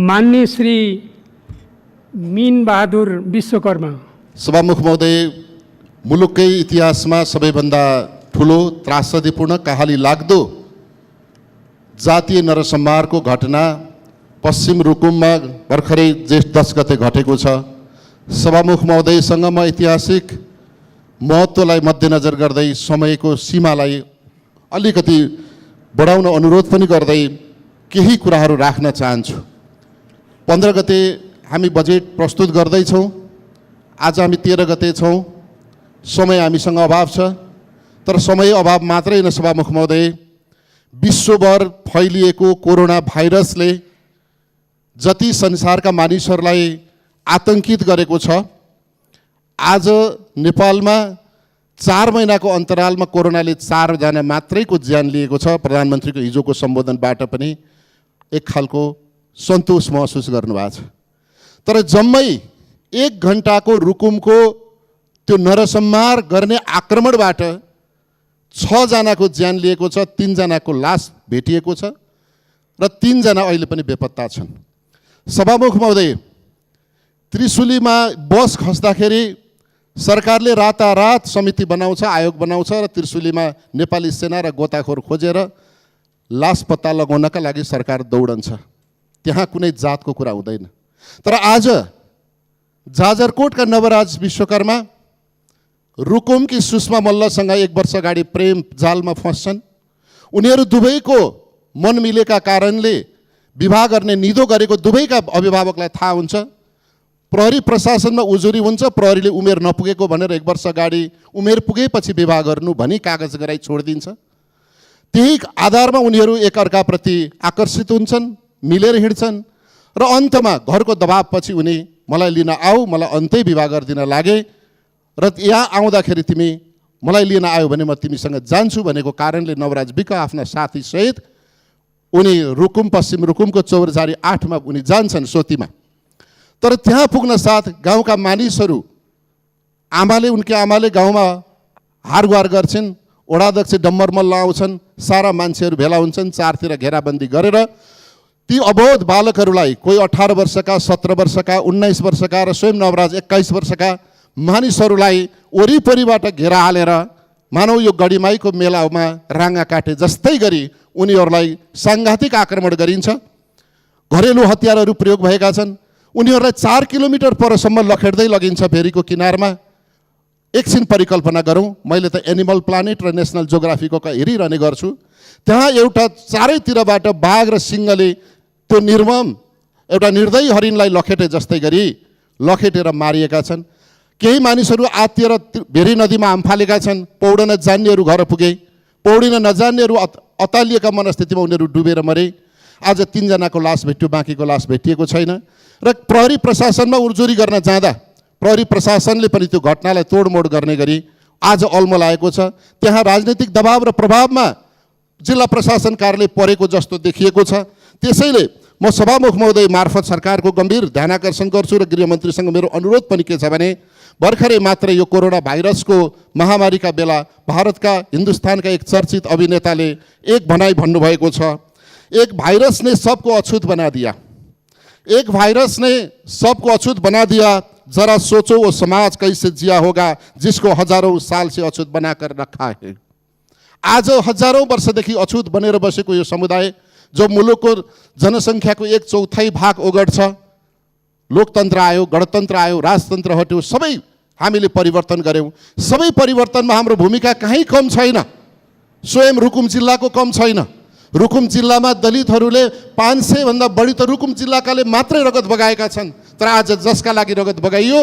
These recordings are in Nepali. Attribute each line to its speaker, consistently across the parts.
Speaker 1: मान्य श्री मीन बहादुर विश्वकर्मा।
Speaker 2: सभामुख महोदय, मुलुककै इतिहासमा सबैभन्दा ठुलो त्रासदीपूर्ण कहाली लाग्दो जातीय नरसंहारको घटना पश्चिम रुकुममा भर्खरै जेठ 10 गते घटेको छ। सभामुख महोदयसँग म ऐतिहासिक महत्त्वलाई मध्यनजर गर्दै समयको सीमालाई अलिकति बढाउन अनुरोध पनि गर्दै केही कुराहरू राख्न चाहन्छु। 15 गते हामी बजेट प्रस्तुत गर्दैछौँ। आज हामी 13 गते छौँ। समय हामीसँग अभाव छ, तर समय अभाव मात्रै होइन सभामुख महोदय, विश्वभर फैलिएको कोरोना भाइरसले जति संसारका मानिसहरूलाई आतंकित गरेको छ, आज नेपालमा 4 महिनाको अन्तरालमा कोरोनाले 4 जना मात्रैको ज्यान लिएको छ। प्रधानमन्त्रीको हिजोको सम्बोधनबाट पनि एक खालको सन्तोष महसुस गर्नुभएको छ। तर जम्मै 1 घण्टाको रुकुमको त्यो नरसंहार गर्ने आक्रमणबाट 6 जनाको ज्यान लिएको छ, 3 जनाको लास भेटिएको छ र 3 जना अहिले पनि बेपत्ता छन्। सभामुख महोदय, त्रिशुलीमा बस खस्दाखेरि सरकारले रातारात समिति बनाउँछ, आयोग बनाउँछ र त्रिशुलीमा नेपाली सेना र गोताखोर खोजेर लास पत्ता लगाउनका लागि सरकार दौडन्छ। त्यहाँ कुनै जातको कुरा हुँदैन। तर आज जाजरकोटका नवराज विश्वकर्मा रुकुमकी सुषमा मल्लसँग 1 वर्ष अगाडि प्रेम जालमा फस्छन्। उनीहरू दुवैको मन मिलेका कारणले विवाह गर्ने निधो गरेको दुवैका अभिभावकलाई थाहा हुन्छ। प्रहरी प्रशासनमा उजुरी हुन्छ, प्रहरीले उमेर नपुगेको भनेर 1 वर्ष अगाडि उमेर पुगेपछि विवाह गर्नु भनी कागज गराइ छोडिदिन्छ। त्यही आधारमा उनीहरू एकअर्काप्रति आकर्षित हुन्छन्, मिलेर हिँड्छन् र अन्तमा घरको दबावपछि उनी मलाई लिन आऊ, मलाई अन्तै विवाह गरिदिन लागे र यहाँ आउँदाखेरि तिमी मलाई लिन आयो भने म तिमीसँग जान्छु भनेको कारणले नवराज विक आफ्ना साथीसहित उनी रुकुम पश्चिम रुकुमको चौरजारी 8 मा उनी जान्छन् सोतीमा। तर त्यहाँ पुग्न साथ गाउँका मानिसहरू उनकी आमाले गाउँमा हारगुहार गर्छन्। वडाध्यक्ष डम्बर मल्ल आउँछन्, सारा मान्छेहरू भेला हुन्छन्, चारतिर घेराबन्दी गरेर ती अबोध बालकहरूलाई, कोही 18 वर्षका, 17 वर्षका, 19 वर्षका र स्वयं नवराज 21 वर्षका मानिसहरूलाई वरिपरिबाट घेरा हालेर मानौ यो गढीमाईको मेलामा राँगा काटे जस्तै गरी उनीहरूलाई साङ्घातिक आक्रमण गरिन्छ। घरेलु हतियारहरू प्रयोग भएका छन्। उनीहरूलाई 4 किलोमिटर परसम्म लखेड्दै लगिन्छ फेरीको किनारमा। एकछिन परिकल्पना गरौँ, मैले त एनिमल प्लानेट र नेसनल जोग्राफीको हेरिरहने गर्छु। त्यहाँ एउटा चारैतिरबाट बाघ र सिंहले त्यो निर्मम एउटा निर्दयी हरिणलाई लखेटे जस्तै गरी लखेटेर मारिएका छन्। केही मानिसहरू आत्तिएर भेरी नदीमा हामफालेका छन्। पौडन जान्नेहरू घर पुगे, पौडिन नजान्नेहरू अतालिएका मनस्थितिमा उनीहरू डुबेर मरे। आज 3 जनाको लास भेट्यो, बाँकीको लास भेटिएको छैन। र प्रहरी प्रशासनमा उजुरी गर्न जाँदा प्रहरी प्रशासनले पनि त्यो घटनालाई तोडमोड गर्ने गरी आज अल्मलाएको छ। त्यहाँ राजनीतिक दबाव र प्रभावमा जिल्ला प्रशासन कार्यालय परेको जस्तो देखिएको छ। त्यसैले म सभामुख महोदय मार्फत सरकारको गम्भीर ध्यानाकर्षण गर्छु र गृहमन्त्रीसँग मेरो अनुरोध पनि के छ भने भर्खरै मात्र यो कोरोना भाइरसको महामारीका बेला भारतका हिन्दुस्तानका एक चर्चित अभिनेताले एक भनाइ भन्नुभएको छ, एक भाइरस ने सबको अछूत बना दिया, एक भाइरस ने सबको अछूत बना दिया, जरा सोचो वो समाज कैसे जिया होगा जिसको हजारों साल से अछूत बनाकर रखा है। आज हजारौं वर्षदेखि अछूत बनेर बसेको यो समुदाय जो मुलुकको जनसङ्ख्याको 1/4 भाग ओगट्छ, लोकतन्त्र आयो, गणतन्त्र आयो, राजतन्त्र हट्यो, सबै हामीले परिवर्तन गर्यौँ। सबै परिवर्तनमा हाम्रो भूमिका कहीँ कम छैन। स्वयं रुकुम जिल्लाको कम छैन। रुकुम जिल्लामा दलितहरूले 500 भन्दा बढी त रुकुम जिल्लाकाले मात्रै रगत बगाएका छन्। तर आज जसका लागि रगत बगाइयो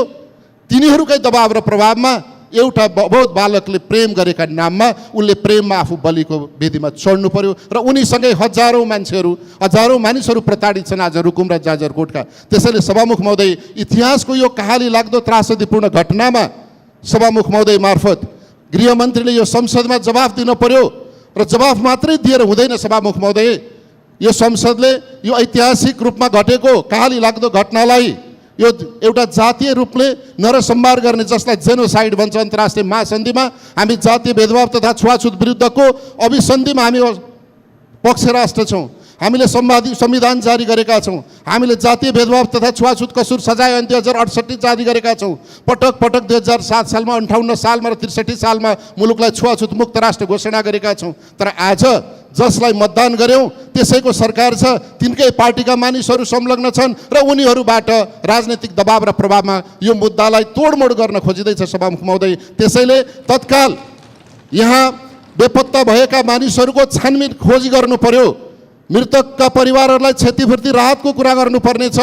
Speaker 2: तिनीहरूकै दबाव र प्रभावमा एउटा बहुत बालकले प्रेम गरेका नाममा उनले प्रेममा आफू बलिको वेदीमा चढ्नु पर्यो र उनीसँगै हजारौं मानिसहरू प्रताडित छन् आज रुकुम र जाजरकोटका। त्यसैले सभामुख महोदय, इतिहासको यो कहाली लाग्दो त्रासदीपूर्ण घटनामा सभामुख महोदय मार्फत गृहमन्त्रीले यो संसदमा जवाफ दिन पर्यो र जवाफ मात्रै दिएर हुँदैन। सभामुख महोदय, यो संसदले यो ऐतिहासिक रूपमा घटेको कहाली लाग्दो घटनालाई यो एउटा जातीय रूपले नरसंहार गर्ने, जसलाई जेनोसाइड भन्छ अन्तर्राष्ट्रिय महासन्धिमा, हामी जातीय भेदभाव तथा छुवाछुत विरुद्धको अभिसन्धिमा हामी पक्ष राष्ट्र छौँ। हामीले संविधान जारी गरेका छौँ। हामीले जातीय भेदभाव तथा छुवाछुत कसुर सजाय ऐन 2068 जारी गरेका छौँ। पटक पटक 2007 सालमा, 58 सालमा र 63 सालमा मुलुकलाई छुवाछुत मुक्त राष्ट्र घोषणा गरेका छौँ। तर आज जसलाई मतदान गर्यौँ त्यसैको सरकार छ, तिनकै पार्टीका मानिसहरू संलग्न छन् र उनीहरूबाट राजनैतिक दबाव र प्रभावमा यो मुद्दालाई तोडमोड गर्न खोजिँदैछ सभामुख महोदय। त्यसैले तत्काल यहाँ बेपत्ता भएका मानिसहरूको छानबिन खोजी गर्नु पर्यो। मृतकका परिवारहरूलाई क्षतिपूर्ति राहतको कुरा गर्नुपर्नेछ।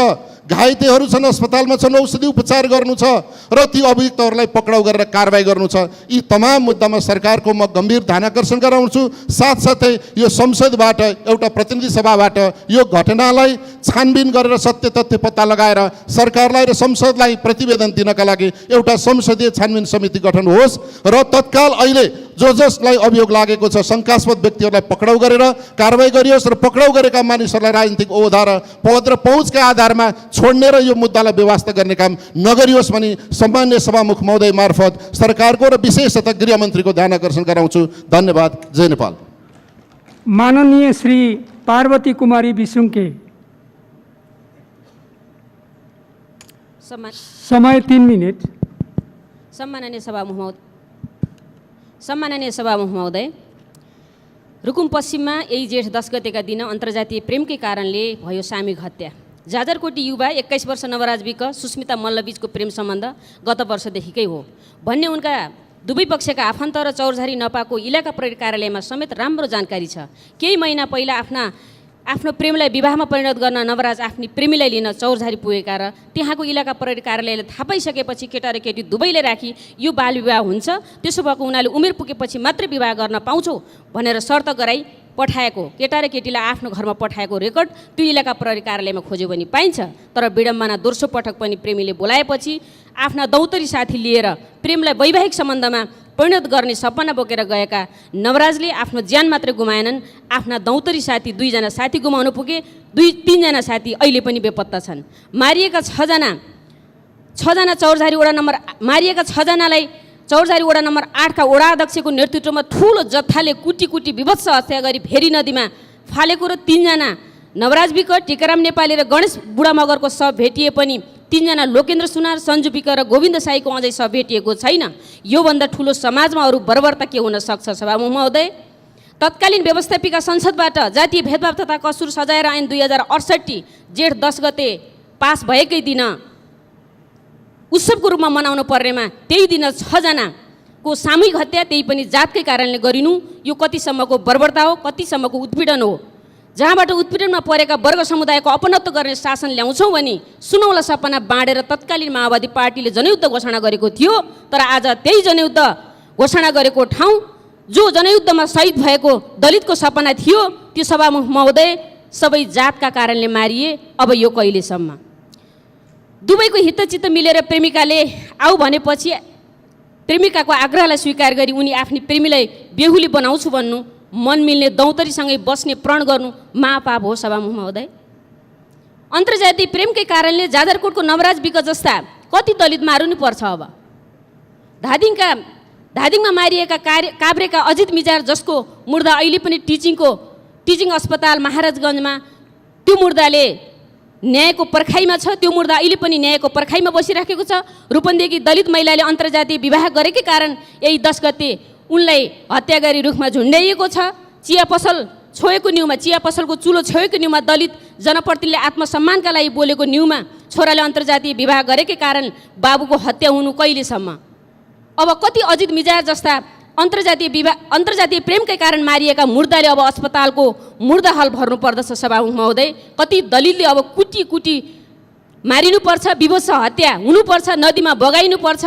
Speaker 2: घाइतेहरू छन्, अस्पतालमा छन्, औषधि उपचार गर्नु छ र ती अभियुक्तहरूलाई पक्राउ गरेर कारबाही गर्नु छ। यी तमाम मुद्दामा सरकारको म गम्भीर ध्यानाकर्षण गराउँछु। साथसाथै यो संसदबाट, एउटा प्रतिनिधि सभाबाट यो घटनालाई छानबिन गरेर सत्य तथ्य पत्ता लगाएर सरकारलाई र संसदलाई प्रतिवेदन दिनका लागि एउटा संसदीय छानबिन समिति गठन होस् र तत्काल अहिले जसलाई अभियोग लागेको छ शङ्कास्पद व्यक्तिहरूलाई पक्राउ गरेर कारबाही गरियोस् र पक्राउ गरेका मानिसहरूलाई राजनीतिक ओहदा र पद र पहुँचका आधारमा छोड्ने र यो मुद्दालाई व्यवस्था गर्ने काम नगरियोस् भनी सम्मान्य सभामुख महोदय मार्फत सरकारको र विशेषतः गृहमन्त्रीको ध्यानाकर्षण गराउँछु। धन्यवाद। जय नेपाल।
Speaker 1: माननीय श्री पार्वती कुमारी विसुङके, समय 3 मिनट।
Speaker 3: सम्माननीय सभामुख महोदय, रुकुम पश्चिममा यही जेठ 10 गतेका दिन अन्तर्जातीय प्रेमकै कारणले भयो सामूहिक हत्या। जाजरकोटी युवा 21 वर्ष नवराज विक सुस्मिता मल्लबीचको प्रेम सम्बन्ध गत वर्षदेखिकै हो भन्ने उनका दुवै पक्षका आफन्त र चौरझारी नपाको इलाका प्रहरी कार्यालयमा समेत राम्रो जानकारी छ। केही महिना पहिला आफ्नो प्रेमलाई विवाहमा परिणत गर्न नवराज आफ्नी प्रेमीलाई लिन चौरझारी पुगेका र त्यहाँको इलाका प्रहरी कार्यालयले थाहा पाइसकेपछि केटा र केटी दुवैले राखी यो बाल विवाह हुन्छ, त्यसो भएको हुनाले उमेर पुगेपछि मात्रै विवाह गर्न पाउँछौ भनेर शर्त गराई पठाएको, केटा र केटीलाई आफ्नो घरमा पठाएको रेकर्ड त्यो इलाका प्रहरी कार्यालयमा खोज्यो भने पाइन्छ। तर विडम्बना दोस्रो पटक पनि प्रेमीले बोलाएपछि आफ्ना दौतरी साथी लिएर प्रेमलाई वैवाहिक सम्बन्धमा परिणत गर्ने सपना बोकेर गएका नवराजले आफ्नो ज्यान मात्रै गुमाएनन्, आफ्ना दौतरी साथी 2 जना साथी गुमाउनु पुगे। 2-3 जना साथी अहिले पनि बेपत्ता छन्। मारिएका 6 जना चौरझारी वडा नम्बर मारिएका 6 जनालाई चौरझारी वडा नम्बर 8 का वडा अध्यक्षको नेतृत्वमा ठुलो जत्थाले कुटी विभत्स हत्या गरी भेरी नदीमा फालेको र 3 जना नवराज विक, टिकाराम नेपाली र गणेश बुढा मगरको शव भेटिए पनि 3 जना लोकेन्द्र सुनार, सञ्जु विक र गोविन्द साईको अझै शव भेटिएको छैन। योभन्दा ठुलो समाजमा अरू बर्बरता के हुन सक्छ? सभामुख महोदय, तत्कालीन व्यवस्थापिका संसदबाट जातीय भेदभाव तथा कसुर सजाय ऐन 2068 जेठ 10 गते पास भएकै दिन उत्सवको रूपमा मनाउनु पर्नेमा त्यही दिन 6 जनाको सामूहिक हत्या, त्यही पनि जातकै कारणले गरिनु, यो कतिसम्मको बर्बरता हो, कतिसम्मको उत्पीडन हो? जहाँबाट उत्पीडनमा परेका वर्ग समुदायको अपनत्व गर्ने शासन ल्याउँछौँ भने सुनौला सपना बाँडेर तत्कालीन माओवादी पार्टीले जनयुद्ध घोषणा गरेको थियो। तर आज त्यही जनयुद्ध घोषणा गरेको ठाउँ जो जनयुद्धमा शहीद भएको दलितको सपना थियो, त्यो सभामुख महोदय सबै जातका कारणले मारिए। अब यो कहिलेसम्म? दुवैको हितचित्त मिलेर प्रेमिकाले आऊ भनेपछि प्रेमिकाको आग्रहलाई स्वीकार गरी उनी आफ्नी प्रेमीलाई बेहुली बनाउँछु भन्नु, मन मिल्ने दौतरीसँगै बस्ने प्रण गर्नु महापाप हो। सभामुख महोदय, अन्तर्जातीय प्रेमकै कारणले जाजरकोटको नवराज विक जस्ता कति दलित मारुनु पर्छ? अब धादिङमा मारिएका काभ्रेका अजित मिजार जसको मुर्दा अहिले पनि टिचिङ अस्पताल महाराजगञ्जमा, त्यो मुर्दाले न्यायको पर्खाइमा छ, त्यो मुर्दा अहिले पनि न्यायको पर्खाइमा बसिराखेको छ। रूपन्देही दलित महिलाले अन्तर्जातीय विवाह गरेकै कारण यही 10 गते उनलाई हत्या गरी रुखमा झुन्ड्याइएको छ। चिया पसल छोएको न्युमा, चिया पसलको चुलो छोएको न्युमा दलित जनप्रतिनिधिले आत्मसम्मानका लागि बोलेको न्युमा छोराले अन्तर्जातीय विवाह गरेकै कारण बाबुको हत्या हुनु कहिलेसम्म? अब कति अजित मिजार जस्ता अन्तर्जातीय प्रेमकै कारण मारिएका मुर्दाले अब अस्पतालको मुर्दा हल भर्नु पर्दछ? सभामुख महोदय, कति दलितले अब कुटी मारिनुपर्छ, विभत्स हत्या हुनुपर्छ, नदीमा बगाइनुपर्छ।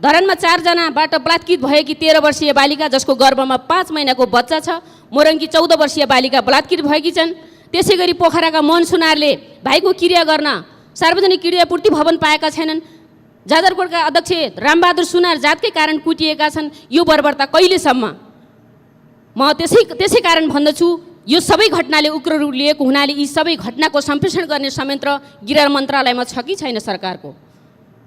Speaker 3: धरानमा 4 जनाबाट बलात्कृत भएकी 13 वर्षीय बालिका जसको गर्भमा 5 महिनाको बच्चा छ, मोरङकी 14 वर्षीय बालिका बलात्कृत भएकी छन्। त्यसै गरी पोखराका मोहन सुनारले भाइको क्रिया गर्न सार्वजनिक क्रियापूर्ति भवन पाएका छैनन्। जाजरकोटका अध्यक्ष रामबहादुर सुनार जातकै कारण कुटिएका छन्। यो बर्बरता कहिलेसम्म? म त्यसै कारण भन्दछु, यो सबै घटनाले उग्र रूप लिएको हुनाले यी सबै घटनाको सम्प्रेषण गर्ने संयन्त्र गृह मन्त्रालयमा छ कि छैन सरकारको?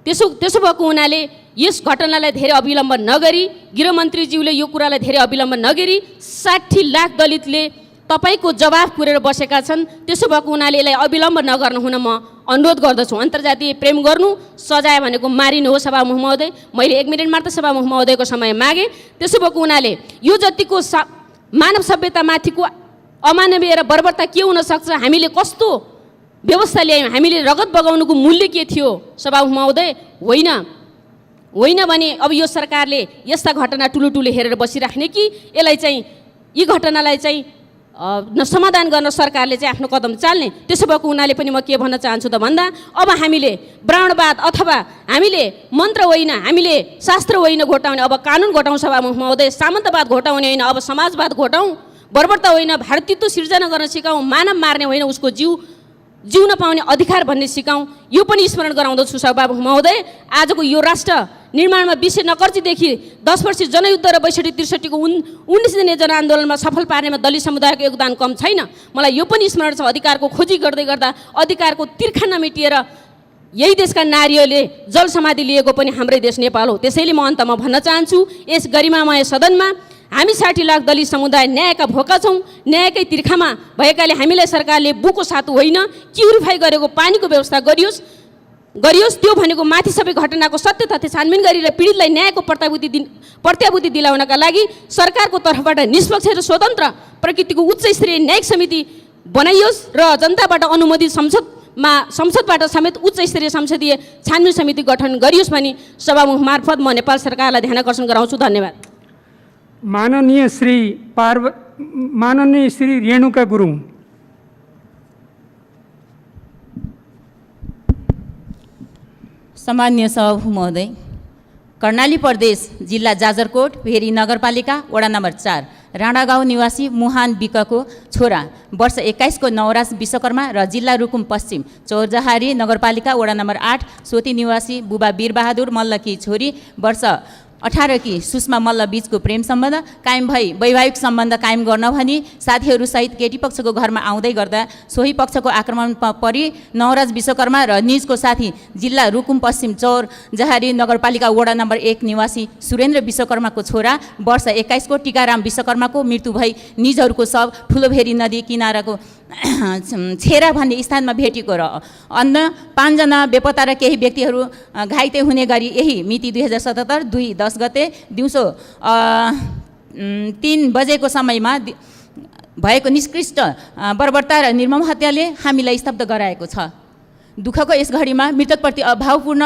Speaker 3: त्यसो भएको हुनाले यस घटनालाई धेरै अविलम्ब नगरी, गृहमन्त्रीज्यूले यो कुरालाई धेरै अविलम्ब नगरी 60 लाख दलितले तपाईँको जवाफ पुरेर बसेका छन्। त्यसो भएको हुनाले यसलाई अविलम्ब नगर्नु हुन म अनुरोध गर्दछु। अन्तर्जातीय प्रेम गर्नु सजाय भनेको मारिनु हो सभामुख महोदय। मैले 1 मिनट मात्र सभामुख महोदयको समय मागेँ। त्यसो भएको हुनाले यो जतिको मानव सभ्यतामाथिको अमानवीय र बर्बरता के हुन सक्छ, हामीले कस्तो व्यवस्था ल्यायौँ, हामीले रगत बगाउनुको मूल्य के थियो सभामुख महोदय? होइन भने अब यो सरकारले यस्ता घटना ठुलो हेरेर बसिराख्ने कि यसलाई चाहिँ यी घटनालाई चाहिँ समाधान गर्न सरकारले चाहिँ आफ्नो कदम चाल्ने? त्यसो भएको हुनाले पनि म के भन्न चाहन्छु त भन्दा अब हामीले ब्राह्मणवाद अथवा हामीले मन्त्र होइन, हामीले शास्त्र होइन घोटाउने, अब कानुन घोटाउँ सभामुख महोदय। सामन्तवाद घोटाउने होइन, अब समाजवाद घोटाउँ। बर्बरता होइन, भारतीयत्व सिर्जना गर्न सिकाउँ। मानव मार्ने होइन, उसको जिउन पाउने अधिकार भन्ने सिकाउँ। यो पनि स्मरण गराउँदछु सभामुख महोदय। आजको यो राष्ट्र निर्माणमा 20 नकर्चीदेखि 10 वर्षीय जनयुद्ध र 62-63 को 19 दिने जनआन्दोलनमा सफल पार्नेमा दलित समुदायको योगदान कम छैन। मलाई यो पनि स्मरण छ, अधिकारको खोजी गर्दै गर्दा अधिकारको तिर्खा नमेटिएर यही देशका नारीहरूले जल समाधि लिएको पनि हाम्रै देश नेपाल हो। त्यसैले म अन्तमा भन्न चाहन्छु, यस गरिमामय सदनमा हामी 60 लाख दलित समुदाय न्यायका भोका छौँ। न्यायकै तिर्खामा भएकाले हामीलाई सरकारले बुको सातु होइन, क्युरिफाई गरेको पानीको व्यवस्था गरियोस्। त्यो भनेको माथि सबै घटनाको सत्य तथ्य छानबिन गरेर पीडितलाई न्यायको प्रत्याभूति दिलाउनका लागि सरकारको तर्फबाट निष्पक्ष र स्वतन्त्र प्रकृतिको उच्च स्तरीय न्यायिक समिति बनाइयोस् र जनताबाट अनुमोदित संसदबाट समेत उच्च स्तरीय संसदीय छानबिन समिति गठन गरियोस् भनी सभामुख मार्फत म नेपाल सरकारलाई ध्यानाकर्षण गराउँछु। धन्यवाद।
Speaker 1: माननीय श्री रेणुका गुरुङ।
Speaker 4: सम्माननीय सभामुख महोदय, कर्णाली प्रदेश जिल्ला जाजरकोट भेरी नगरपालिका वडा नम्बर 4 राणागाउँ निवासी मुहान विकको छोरा वर्ष 21 को नवराज विश्वकर्मा र जिल्ला रुकुम पश्चिम चौरजहारी नगरपालिका वडा नम्बर 8 सोती निवासी बुबा वीरबहादुर मल्लकी छोरी वर्ष 18 की सुषमा मल्ल बीचको प्रेम सम्बन्ध कायम भई वैवाहिक सम्बन्ध कायम गर्न भनी साथीहरूसहित केटी पक्षको घरमा आउँदै गर्दा सोही पक्षको आक्रमणमा परि नवराज विश्वकर्मा र निजको साथी जिल्ला रुकुम पश्चिम चौर जहारी नगरपालिका वडा नम्बर 1 निवासी सुरेन्द्र विश्वकर्माको छोरा वर्ष 21 को टीकाराम विश्वकर्माको मृत्यु भई निजहरूको शव ठुलोभेरी नदी किनाराको छेरा भन्ने स्थानमा भेटिएको र अन्य 5 जना बेपत्ता र केही व्यक्तिहरू घाइते हुने गरी यही मिति 2077 2/10 गते दिउँसो 3 बजेको समयमा भएको निष्कृष्ट बर्बरता र निर्मम हत्याले हामीलाई स्तब्ध गराएको छ। दुःखको यस घडीमा मृतकप्रति भावपूर्ण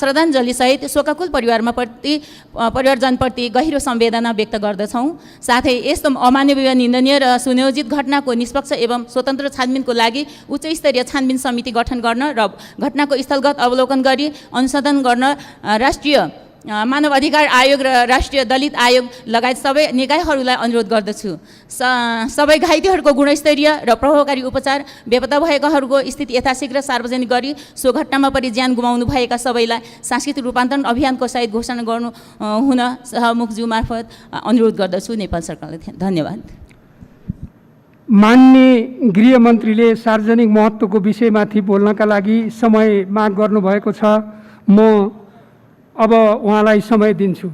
Speaker 4: श्रद्धाञ्जलीसहित शोकाकुल परिवारजनप्रति गहिरो संवेदना व्यक्त गर्दछौँ। साथै यस्तो अमानवीय निन्दनीय र सुनियोजित घटनाको निष्पक्ष एवं स्वतन्त्र छानबिनको लागि उच्च स्तरीय छानबिन समिति गठन गर्न र घटनाको स्थलगत अवलोकन गरी अनुसन्धान गर्न राष्ट्रिय मानव अधिकार आयोग र राष्ट्रिय दलित आयोग लगायत सबै निकायहरूलाई अनुरोध गर्दछु। सबै घाइतेहरूको गुणस्तरीय र प्रभावकारी उपचार, बेपत्ता भएकाहरूको स्थिति यथाशीघ्र सार्वजनिक गरी सो घटनामा परि ज्यान गुमाउनु भएका सबैलाई सांस्कृतिक रूपान्तरण अभियानको सहित घोषणा गर्नु हुन सभामुखज्यू मार्फत अनुरोध गर्दछु। नेपाल सरकारलाई धन्यवाद।
Speaker 1: माननीय गृहमन्त्रीले सार्वजनिक महत्त्वको विषयमाथि बोल्नका लागि समय माग गर्नुभएको छ। म अब उहाँलाई समय दिन्छु।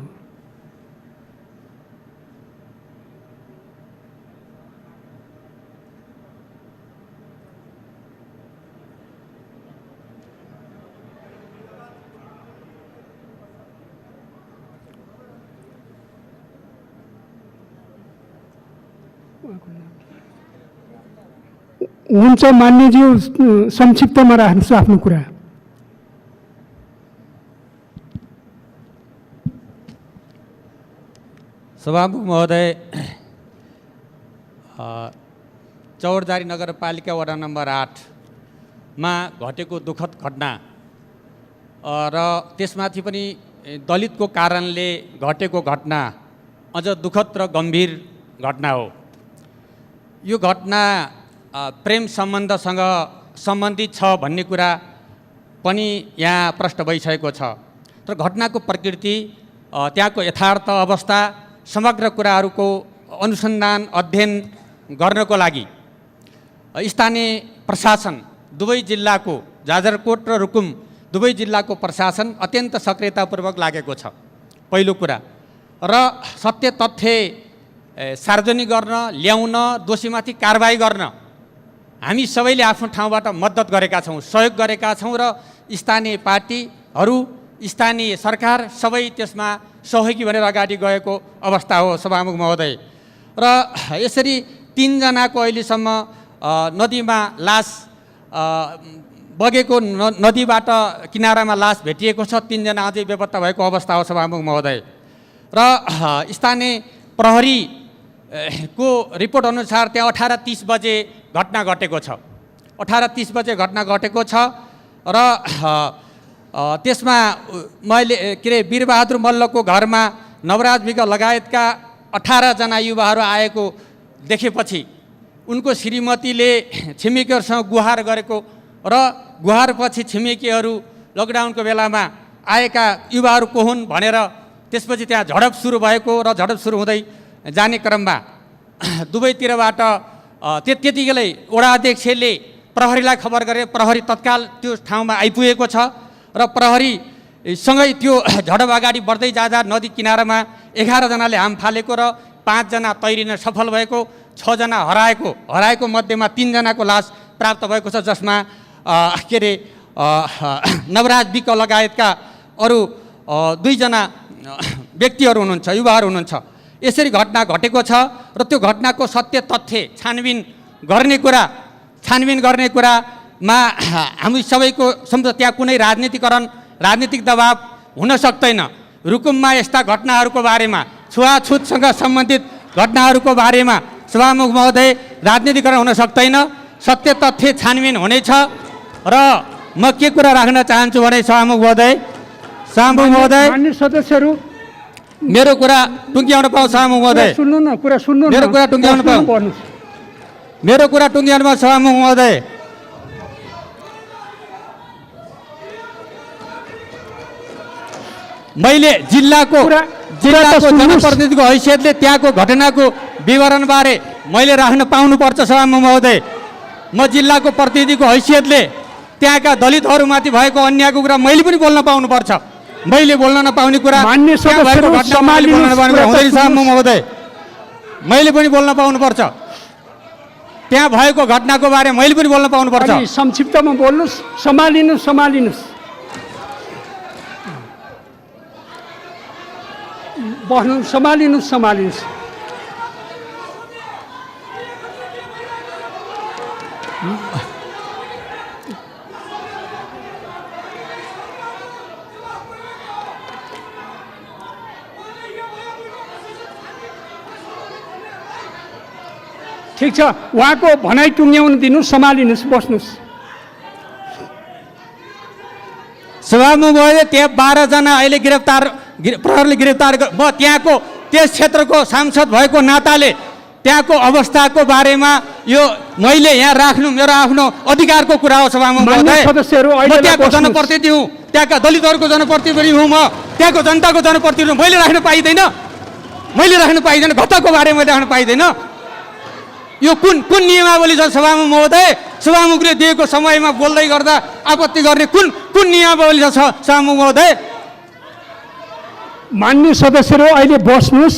Speaker 1: हुन्छ मान्यज्यू, संक्षिप्तमा राख्नुहोस् आफ्नो कुरा।
Speaker 5: सभामुख महोदय, चौरजारी नगरपालिका वडा नम्बर 8मा घटेको दुःखद घटना र त्यसमाथि पनि दलितको कारणले घटेको घटना अझ दुःखद र गम्भीर घटना हो। यो घटना प्रेम सम्बन्धसँग सम्बन्धित छ भन्ने कुरा पनि यहाँ प्रष्ट भइसकेको छ। तर घटनाको प्रकृति, त्यहाँको यथार्थ अवस्था, समग्र कुराहरूको अनुसन्धान अध्ययन गर्नको लागि स्थानीय प्रशासन दुवै जिल्लाको जाजरकोट र रुकुम दुवै जिल्लाको प्रशासन अत्यन्त सक्रियतापूर्वक लागेको छ। पहिलो कुरा र सत्य तथ्य सार्वजनिक गर्न, ल्याउन, दोषीमाथि कारबाही गर्न हामी सबैले आफ्नो ठाउँबाट मद्दत गरेका छौँ, सहयोग गरेका छौँ र स्थानीय पार्टीहरू, स्थानीय सरकार सबै त्यसमा सहयोगी भनेर अगाडि गएको अवस्था हो सभामुख महोदय। र यसरी 3 जनाको अहिलेसम्म नदीमा लास बगेको नदीबाट किनारामा लास भेटिएको छ। 3 जना अझै बेपत्ता भएको अवस्था हो सभामुख महोदय। र स्थानीय प्रहरी को रिपोर्ट अनुसार त्यहाँ 18:30 बजे घटना घटेको छ। 18:30 बजे घटना घटेको छ र त्यसमा मैले के अरे वीरबहादुर मल्लको घरमा नवराज विक लगायतका 18 जना युवाहरू आएको देखेपछि उनको श्रीमतीले छिमेकीहरूसँग गुहार गरेको र गुहारपछि छिमेकीहरू लकडाउनको बेलामा आएका युवाहरू को हुन् भनेर त्यसपछि त्यहाँ झडप सुरु भएको र झडप सुरु हुँदै जाने क्रममा दुवैतिरबाट त्यतिखेरै वडा अध्यक्षले प्रहरीलाई खबर गरे। प्रहरी तत्काल त्यो ठाउँमा आइपुगेको छ र प्रहरीसँगै त्यो झडप अगाडि बढ्दै जाँदा नदी किनारामा 11 जनाले हाम फालेको र 5 जना तैरिन सफल भएको, 6 जना हराएको मध्येमा 3 जनाको लास प्राप्त भएको छ, जसमा के अरे नवराज विक लगायतका अरू 2 जना व्यक्तिहरू हुनुहुन्छ, युवाहरू हुनुहुन्छ। यसरी घटना घटेको छ र त्यो घटनाको सत्य तथ्य छानबिन गर्ने कुरामा हामी सबैको सम्झ त्यहाँ कुनै राजनीतिक दबाब हुन सक्दैन। रुकुममा यस्ता घटनाहरूको बारेमा, छुवाछुतसँग सम्बन्धित घटनाहरूको बारेमा सभामुख महोदय राजनीतिकरण हुन सक्दैन। सत्य तथ्य छानबिन हुनेछ र म के कुरा राख्न चाहन्छु भने सभामुख महोदय
Speaker 1: मान्य सदस्यहरू
Speaker 5: मेरो कुरा टुङ्ग्याउन पाऊँ सभामुख महोदय।
Speaker 1: सुन्नु न, कुरा सुन्नु न,
Speaker 5: मेरो कुरा टुङ्ग्याउन पाऊँ, मेरो कुरा टुङ्ग्याउन पाऊँ सभामुख महोदय। मैले जिल्लाको जनप्रतिनिधिको हैसियतले त्यहाँको घटनाको विवरणबारे मैले राख्न पाउनुपर्छ सभामुख महोदय। म जिल्लाको प्रतिनिधिको हैसियतले त्यहाँका दलितहरूमाथि भएको अन्यायको कुरा मैले पनि बोल्न पाउनुपर्छ। मैले बोल्न नपाउने कुरा
Speaker 1: मान्य सदस्यहरू
Speaker 5: महोदय मैले पनि बोल्न पाउनुपर्छ। त्यहाँ भएको घटनाको बारे मैले पनि बोल्न पाउनुपर्छ।
Speaker 1: संक्षिप्तमा बोल्नुहोस्, सम्हालिनुहोस्। बस्नु, सम्हालिनुहोस्। ठिक छ, उहाँको भनाइ टुङ्ग्याउन दिनु, सम्हालिनुहोस्, बस्नुहोस्।
Speaker 5: सभामुख महोदय त्यहाँ 12 जना अहिले प्रहरीले गिरफ्तार म त्यहाँको त्यस क्षेत्रको सांसद भएको नाताले त्यहाँको अवस्थाको बारेमा यो मैले यहाँ राख्नु मेरो आफ्नो अधिकारको कुरा हो सभामुख महोदय। म त्यहाँको जनप्रतिनिधि हुँ, त्यहाँका दलितहरूको जनप्रतिनिधि हुँ, म त्यहाँको जनताको जनप्रतिनिधि हुँ। मैले राख्न पाइँदैन, घटनाको बारेमा मैले राख्न पाइँदैन। यो कुन नियमावली छ सभामुख महोदय? सभामुखले दिएको समयमा बोल्दै गर्दा आपत्ति गर्ने कुन नियमावली छ सभामुख महोदय?
Speaker 1: मान्य सदस्यहरू अहिले बस्नुहोस्।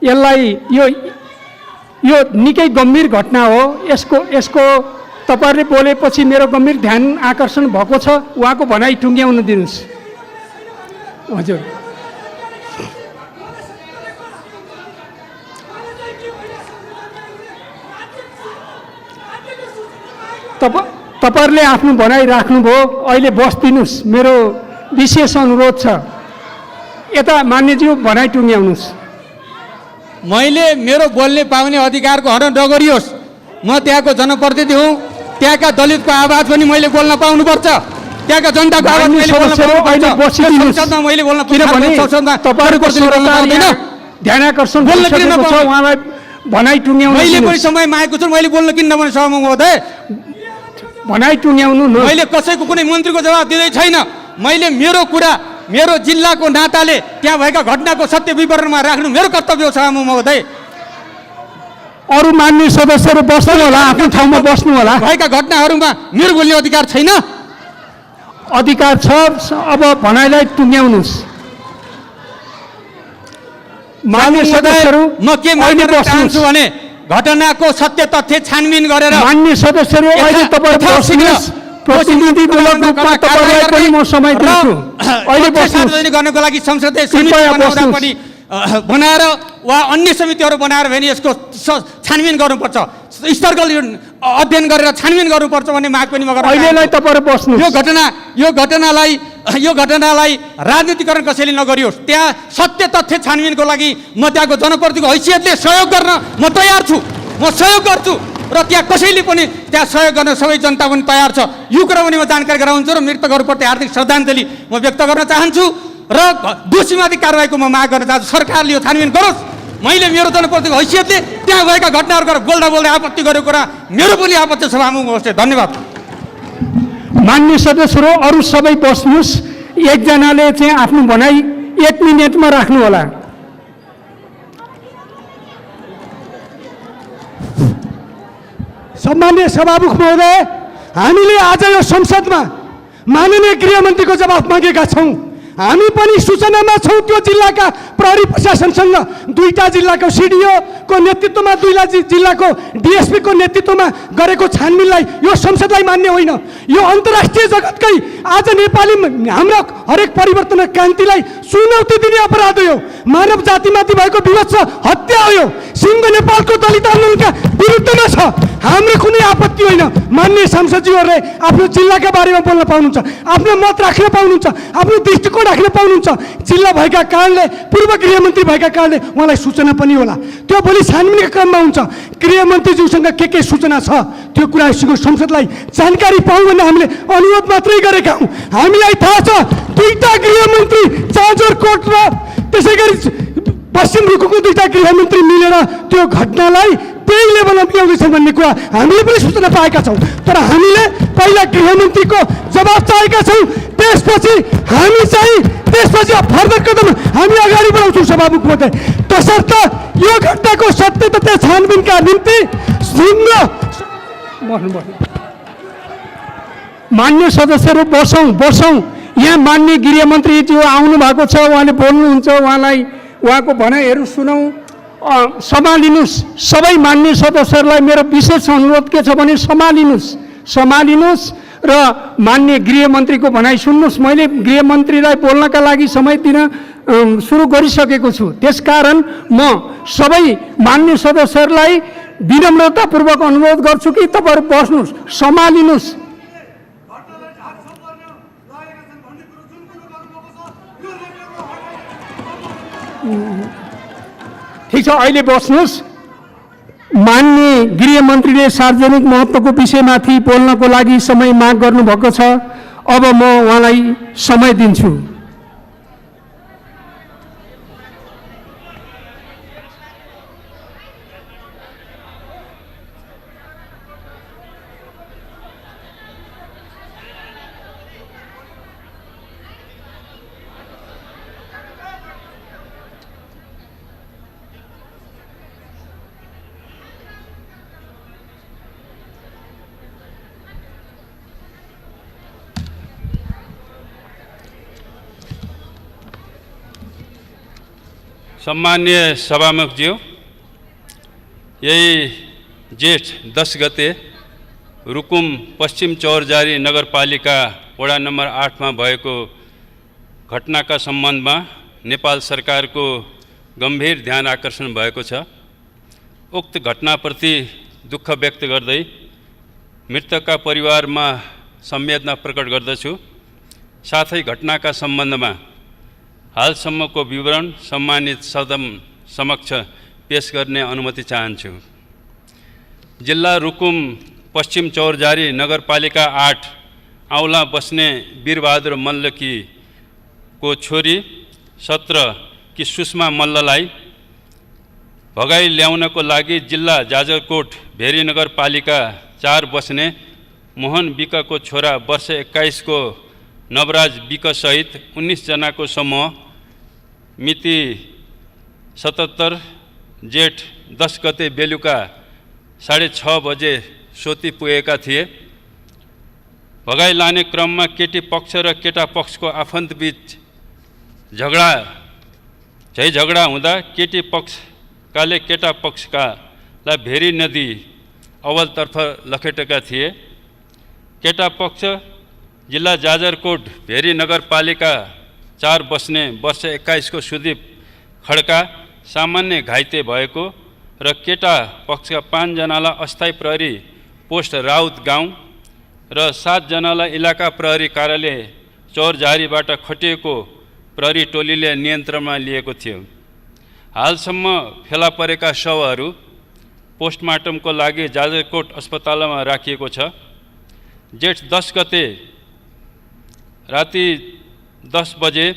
Speaker 1: यसलाई यो निकै गम्भीर घटना हो। यसको तपाईँहरूले बोलेपछि मेरो गम्भीर ध्यान आकर्षण भएको छ। उहाँको भनाइ टुङ्ग्याउन दिनुहोस्। हजुर, तपाईँहरूले आफ्नो भनाइ राख्नुभयो, अहिले बस्दिनुहोस्। मेरो विशेष अनुरोध छ, यता मान्यज्यू भनाइ टुङ्ग्याउनुहोस्।
Speaker 5: मैले मेरो बोल्ने पाउने अधिकारको हनन नगरियोस्। म त्यहाँको जनप्रतिनिधि हुँ, त्यहाँका दलितको आवाज पनि मैले बोल्न पाउनुपर्छ, त्यहाँका जनताको आवाज मैले बोल्न पाउनुपर्छ। संसदमा मैले बोल्न
Speaker 1: ध्यानाकर्षण उहाँलाई भनाइ टुङ्ग्याउनु।
Speaker 5: मैले पनि समय मागेको छु, मैले बोल्न किन नभने सभामुख महोदय?
Speaker 1: भनाइ टुङ्ग्याउनु।
Speaker 5: मैले कसैको कुनै मन्त्रीको जवाब दिँदै छैन। मैले मेरो कुरा मेरो जिल्लाको नाताले त्यहाँ भएका घटनाको सत्य विवरणमा राख्नु मेरो कर्तव्य हो सभामुख महोदय।
Speaker 1: अरू मान्य सदस्यहरू बस्नु होला, आफ्नो ठाउँमा बस्नु होला।
Speaker 5: भएका घटनाहरूमा मेरो बोल्ने अधिकार छैन?
Speaker 1: अधिकार छ। अब भनाइलाई टुङ्ग्याउनुहोस्। मान्य सदस्यहरू
Speaker 5: म के
Speaker 1: अहिले
Speaker 5: मान्न चाहन्छु
Speaker 1: बस्नुहोस्।
Speaker 5: भने घटनाको सत्य तथ्य छानबिन गरेर
Speaker 1: मान्य सदस्यहरू अहिले तपाईँ बस्नुहोस्। प्रतिनिधिमूलक रूपमा तपाईँलाई पनि म समय दिन्छु। अहिले बस्नुहोस्।
Speaker 5: सार्वजनिक गर्नको लागि संसदीय समिति
Speaker 1: कृपया
Speaker 5: बनाउँदा
Speaker 1: बस्नुहोस्।
Speaker 5: पनि बनाएर वा अन्य समितिहरू बनाएर भने यसको छानबिन गर्नुपर्छ, स्तरगत अध्ययन गरेर छानबिन गर्नुपर्छ भन्ने माग पनि म गर्न
Speaker 1: अहिलेलाई
Speaker 5: चाहन्छु।
Speaker 1: तपाईँहरू बस्नुहोस्।
Speaker 5: यो घटनालाई राजनीतिकरण कसैले नगरियोस्। त्यहाँ सत्य तथ्य छानबिनको लागि म त्यहाँको जनप्रतिनिधिको हैसियतले सहयोग गर्न म तयार छु, म सहयोग गर्छु र त्यहाँ कसैले पनि त्यहाँ सहयोग गर्न सबै जनता पनि तयार छ। यो कुरा पनि म जानकारी गराउँछु र मृतकहरूप्रति हार्दिक श्रद्धाञ्जली म व्यक्त गर्न चाहन्छु र दोषीमाथि कारवाहीको म माग गर्न चाहन्छु। सरकारले यो छानबिन गरोस्। मैले मेरो जनप्रतिनिधिको हैसियतले त्यहाँ भएका घटनाहरू बोल्दा बोल्दै आपत्ति गरेको कुरा मेरो पनि आपत्ति छ। सभामुख होस्। धन्यवाद।
Speaker 1: मान्य सदस्यहरू अरू सबै बस्नुहोस्। एकजनाले चाहिँ आफ्नो भनाइ 1 मिनेटमा राख्नु होला।
Speaker 6: सम्माननीय सभामुख महोदय, हामीले आज यो संसदमा माननीय गृहमन्त्रीको जवाफ मागेका छौँ। हामी पनि सूचनामा छौँ त्यो जिल्लाका प्रहरी प्रशासनसँग 2टा जिल्लाको सिडिओको नेतृत्वमा 2 जिल्लाको डिएसपीको नेतृत्वमा गरेको छानबिनलाई यो संसदलाई मान्य होइन। यो अन्तर्राष्ट्रिय जगतकै आज नेपाली हाम्रो हरेक परिवर्तन क्रान्तिलाई चुनौती दिने अपराध हो। मानव जातिमाथि भएको विवत्स हत्या हो यो। सिङ्गो नेपालको दलित आन्दोलनका विरुद्धमा छ। हाम्रो कुनै आपत्ति होइन। मान्य सांसदज्यूहरूले आफ्नो जिल्लाका बारेमा बोल्न पाउनुहुन्छ, आफ्नो मत राख्न पाउनुहुन्छ, आफ्नो दृष्टिकोण राख्न पाउनुहुन्छ। जिल्ला भएका कारणले, पूर्व गृहमन्त्री भएका कारणले उहाँलाई सूचना पनि होला। त्यो भोलि छानबिनका क्रममा हुन्छ। गृहमन्त्रीज्यूसँग के सूचना छ त्यो कुरा संसदलाई जानकारी पाउँ भन्ने हामीले अनुरोध मात्रै गरेका हौँ। हामीलाई थाहा छ 2टा गृहमन्त्री जाजरकोट र त्यसै गरी पश्चिम रुकुमको 2टा गृहमन्त्री मिलेर त्यो घटनालाई त्यही लेभलमा मिलाउँदैछन् भन्ने कुरा हामीले पनि सूचना पाएका छौँ। तर हामीले पहिला गृहमन्त्रीको जवाब चाहेका छौँ। त्यसपछि फर्दर कदम हामी अगाडि बढाउँछौँ। सभामुख महोदय, तसर्थ यो घटनाको सत्य तथ्य छानबिनका निम्ति
Speaker 1: मान्य सदस्यहरू बसौँ। यहाँ मान्य गृहमन्त्रीज्यू आउनु भएको छ, उहाँले बोल्नुहुन्छ। उहाँको भनाइहरू सुनौँ, सम्हालिनुहोस्। सबै मान्य सदस्यहरूलाई मेरो विशेष अनुरोध के छ भने सम्हालिनुहोस् र मान्य गृहमन्त्रीको भनाइ सुन्नुहोस्। मैले गृहमन्त्रीलाई बोल्नका लागि समय दिन सुरु गरिसकेको छु। त्यसकारण म सबै मान्य सदस्यहरूलाई विनम्रतापूर्वक अनुरोध गर्छु कि तपाईँहरू बस्नुहोस्, सम्हालिनुहोस्। ठिक छ, अहिले बस्नुहोस्। मान्य गृहमन्त्रीले सार्वजनिक महत्त्वको विषयमाथि बोल्नको लागि समय माग गर्नुभएको छ। अब म उहाँलाई समय दिन्छु।
Speaker 7: सम्मान्य सभामुखज्यू, यही जेठ 10 गते रुकुम पश्चिम चौरजारी नगरपालिका वडा नम्बर 8 में भएको घटनाका सम्बन्धमा नेपाल सरकारको गम्भीर ध्यान आकर्षण भएको छ। उक्त घटनाप्रति दुःख व्यक्त गर्दै मृतकका परिवारमा संवेदना प्रकट गर्दछु। साथै घटनाका सम्बन्धमा हालसम्मको विवरण सम्मानित सदन समक्ष पेश गर्ने अनुमति चाहन्छु। जिल्ला रुकुम पश्चिम चौरजारी नगरपालिका 8 औला बस्ने वीरबहादुर मल्लकी को छोरी 17 की सुषमा मल्ललाई भगाई ल्याउनको लागि जिल्ला जाजरकोट भेरी नगरपालिका 4 बस्ने मोहन विकको छोरा वर्ष 21 को नवराज विक सहित 19 जनाको समूह मिति 77 जेठ 10 गते बेलुका 6:30 बजे सोती पुगेका थिए। भगाई लाने क्रममा केटी पक्ष र केटा पक्षको आफन्तबीच झगडा झै झगडा हुँदा केटी पक्षकाले केटा पक्षकालाई भेरी नदी अवलतर्फ लखेटेका थिए। केटा पक्ष जिल्ला जाजरकोट भेरी नगरपालिका 4 बस्ने वर्ष 21 को सुदीप खड्का सामान्य घाइते भएको र केटा पक्षका 5 जनालाई अस्थायी प्रहरी पोस्ट राउत गाउँ र 7 जनालाई इलाका प्रहरी कार्यालय चौरझारीबाट खटिएको प्रहरी टोलीले नियन्त्रणमा लिएको थियो। हालसम्म फेला परेका शवहरू पोस्टमार्टमको लागि जाजरकोट अस्पतालमा राखिएको छ। जेठ 10 गते राति 10 बजे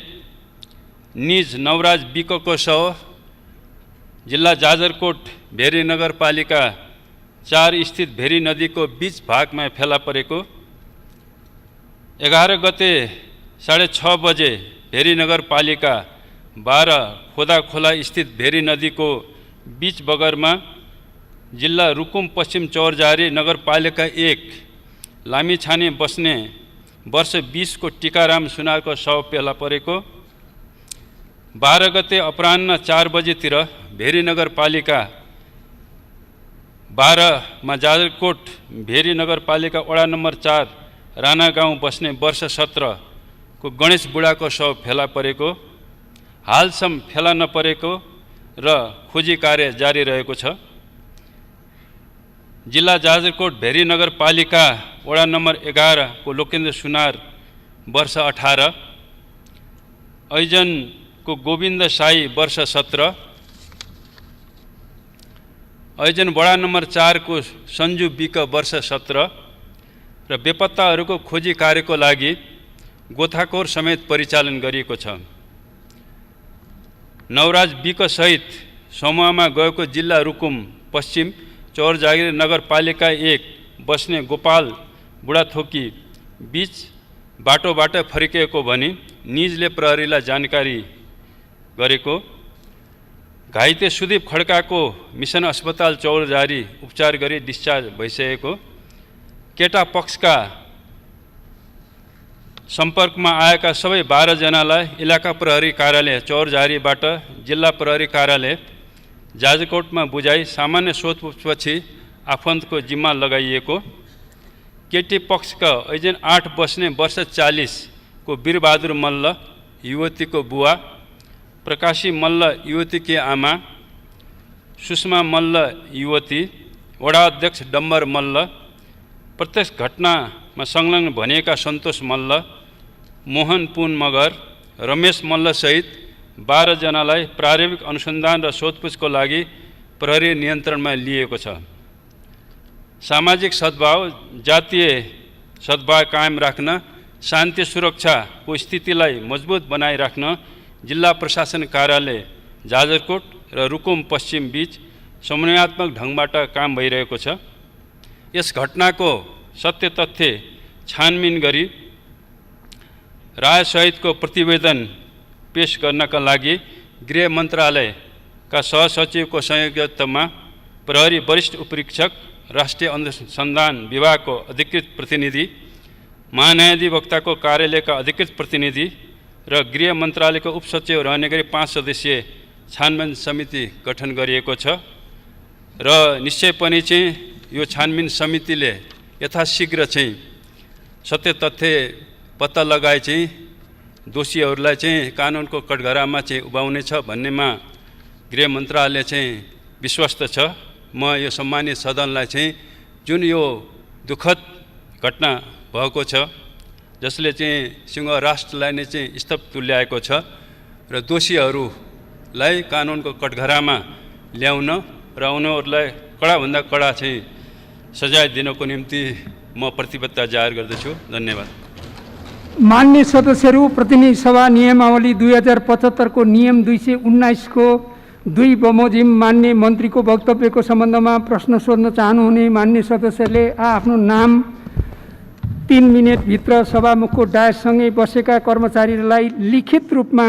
Speaker 7: निज नवराज बिकको शव जिल्ला जाजरकोट भेरी नगरपालिका 4 स्थित भेरी नदीको बीच भागमा फेला परेको। 11 गते 6:30 बजे भेरी नगरपालिका 12 खोदाखोला स्थित भेरी नदीको बीच बगरमा जिल्ला रुकुम पश्चिम चौरझारी नगरपालिका 1 लामीछाने बस्ने वर्ष 20 को टिकाराम सुनारको शव फेला परेको। 12 गते अपराह्न 4 बजेतिर भेरी नगरपालिका 12 मा जाजरकोट भेरी नगरपालिका वडा नम्बर 4 राणा गाउँ बस्ने वर्ष 17 को गणेश बुढाको शव फेला परेको। हालसम्म फेला नपरेको र खोजी कार्य जारी रहेको छ। जिल्ला जाजरकोट भेरी नगरपालिका वडा नम्बर 11 को लोकेन्द्र सुनार वर्ष 18, ऐजन को गोविन्द साई वर्ष 17, ऐजन वडा नम्बर 4 को सञ्जु बिक वर्ष 17 र बेपत्ताहरूको खोजी कार्यको लागि गोताखोर समेत परिचालन गरिएको छ। नवराज बिक सहित समूहमा गएको जिल्ला रुकुम पश्चिम चौरझारी नगरपालिका 1 बस्ने गोपाल बुढाथोकी बीच बाटोबाट फर्किएको भनी निजले प्रहरीलाई जानकारी गरेको। घाइते सुदीप खड्काको मिसन अस्पताल चौरझारी उपचार गरी डिस्चार्ज भइसकेको। केटा पक्षका सम्पर्कमा आएका सबै 12 जनालाई इलाका प्रहरी कार्यालय चौरझारीबाट जिल्ला प्रहरी कार्यालय जाजरकोटमा बुझाई सामान्य सोधपुछपछि आफन्तको जिम्मा लगाइएको। केटी पक्षका ऐजन 8 बस्ने वर्ष 40 को वीरबहादुर मल्ल युवतीको बुवा, प्रकाशी मल्ल युवतीकी आमा, सुषमा मल्ल युवती, वडा अध्यक्ष डम्बर मल्ल, प्रत्यक्ष घटनामा संलग्न भनिएका सन्तोष मल्ल, मोहन पुन मगर, रमेश मल्ल सहित 12 जनालाई प्रारम्भिक अनुसन्धान र सोधपुछको लागि प्रहरी नियन्त्रणमा लिएको छ। सामाजिक सद्भाव, जातीय सद्भाव कायम राख्न, शान्ति सुरक्षाको स्थितिलाई मजबुत बनाइराख्न जिल्ला प्रशासन कार्यालय जाजरकोट र रुकुम पश्चिम बीच समन्वयात्मक ढङ्गबाट काम भइरहेको छ। यस घटनाको सत्य तथ्य छानबिन गरी रायसहितको प्रतिवेदन पेश गर्नका लागि गृह मन्त्रालयका सहसचिवको संयोजकत्वमा प्रहरी वरिष्ठ उपरीक्षक, राष्ट्रिय अनुसन्धान विभागको अधिकृत प्रतिनिधि, महान्यायाधिवक्ताको कार्यालयका अधिकृत प्रतिनिधि र गृह मन्त्रालयको उपसचिव रहने गरी 5 सदस्यीय छानबिन समिति गठन गरिएको छ र निश्चय पनि चाहिँ यो छानबिन समितिले यथाशीघ्र चाहिँ सत्य तथ्य पत्ता लगाए चाहिँ दोषीहरूलाई चाहिँ कानुनको कठघरामा चाहिँ उभाउनेछ भन्नेमा गृह मन्त्रालय चाहिँ विश्वस्त छ। म यो सम्मानित सदनलाई चाहिँ जुन यो दुःखद घटना भएको छ जसले चाहिँ सिंह राष्ट्रलाई नै चाहिँ स्तब्ध तुल्याएको छ र दोषीहरूलाई कानुनको कठघरामा ल्याउन र उनीहरूलाई कडाभन्दा कडा चाहिँ सजाय दिनको निम्ति म प्रतिबद्धता जाहेर गर्दछु। धन्यवाद।
Speaker 1: मान्य सदस्यहरू, प्रतिनिधि सभा नियमावली 2075 को नियम 219 को 2 बमोजिम मान्य मन्त्रीको वक्तव्यको सम्बन्धमा प्रश्न सोध्न चाहनुहुने मान्य सदस्यले आफ्नो नाम 3 मिनेटभित्र सभामुखको डायससँगै बसेका कर्मचारीलाई लिखित रूपमा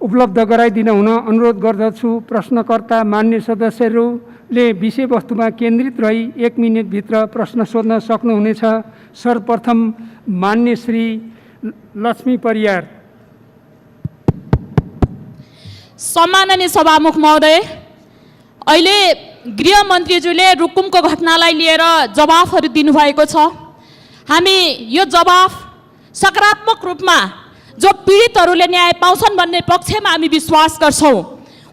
Speaker 1: उपलब्ध गराइदिन हुन अनुरोध गर्दछु। प्रश्नकर्ता मान्य सदस्यहरूले विषयवस्तुमा केन्द्रित रही 1 मिनेटभित्र प्रश्न सोध्न सक्नुहुनेछ। सर्वप्रथम मान्य श्री लक्ष्मी परियार।
Speaker 8: सम्माननीय सभामुख महोदय, अहिले गृहमन्त्रीज्यूले रुकुमको घटनालाई लिएर जवाफहरू दिनुभएको छ। हामी यो जवाफ सकारात्मक रूपमा जो पीडितहरूले न्याय पाउँछन् भन्ने पक्षमा हामी विश्वास गर्छौँ।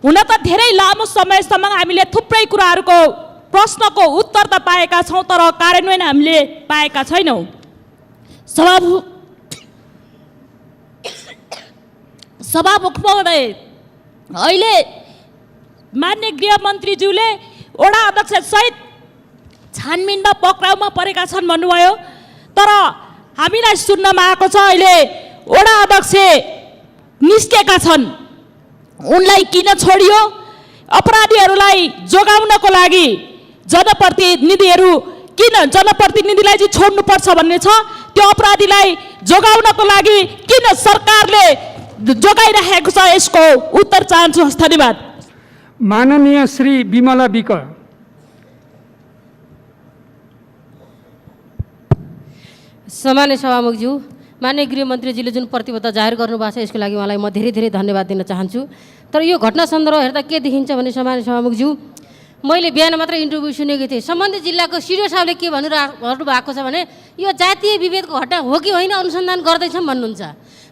Speaker 8: हुन त धेरै लामो समयसम्म हामीले थुप्रै कुराहरूको प्रश्नको उत्तर त पाएका छौँ, तर कार्यान्वयन हामीले पाएका छैनौँ। सभामुख महोदय, अहिले मान्य गृहमन्त्रीज्यूले वडा अध्यक्ष सहित छानबिनमा पक्राउमा परेका छन् भन्नुभयो, तर हामीलाई सुन्नमा आएको छ अहिले वडा अध्यक्ष निस्केका छन्। उनलाई किन छोडियो? अपराधीहरूलाई जोगाउनको लागि जनप्रतिनिधिलाई चाहिँ छोड्नुपर्छ भन्ने छ। त्यो अपराधीलाई जोगाउनको लागि किन सरकारले जोगाइराखेको छ, यसको उत्तर चाहन्छु। धन्यवाद।
Speaker 1: माननीय श्री विमला विक।
Speaker 3: सामान्य सभामुखज्यू, माननीय गृहमन्त्रीजीले जुन प्रतिबद्धता जाहेर गर्नुभएको छ यसको लागि उहाँलाई म धेरै धेरै धन्यवाद दिन चाहन्छु। तर यो घटना सन्दर्भ हेर्दा के देखिन्छ भने सामान्य सभामुखज्यू, मैले बिहान मात्र इन्टरभ्यू सुनेको थिएँ। सम्बन्धित जिल्लाको सिडिओ साहबले के भन्नु भएको छ भने यो जातीय विभेदको घटना हो कि होइन अनुसन्धान गर्दैछौँ भन्नुहुन्छ।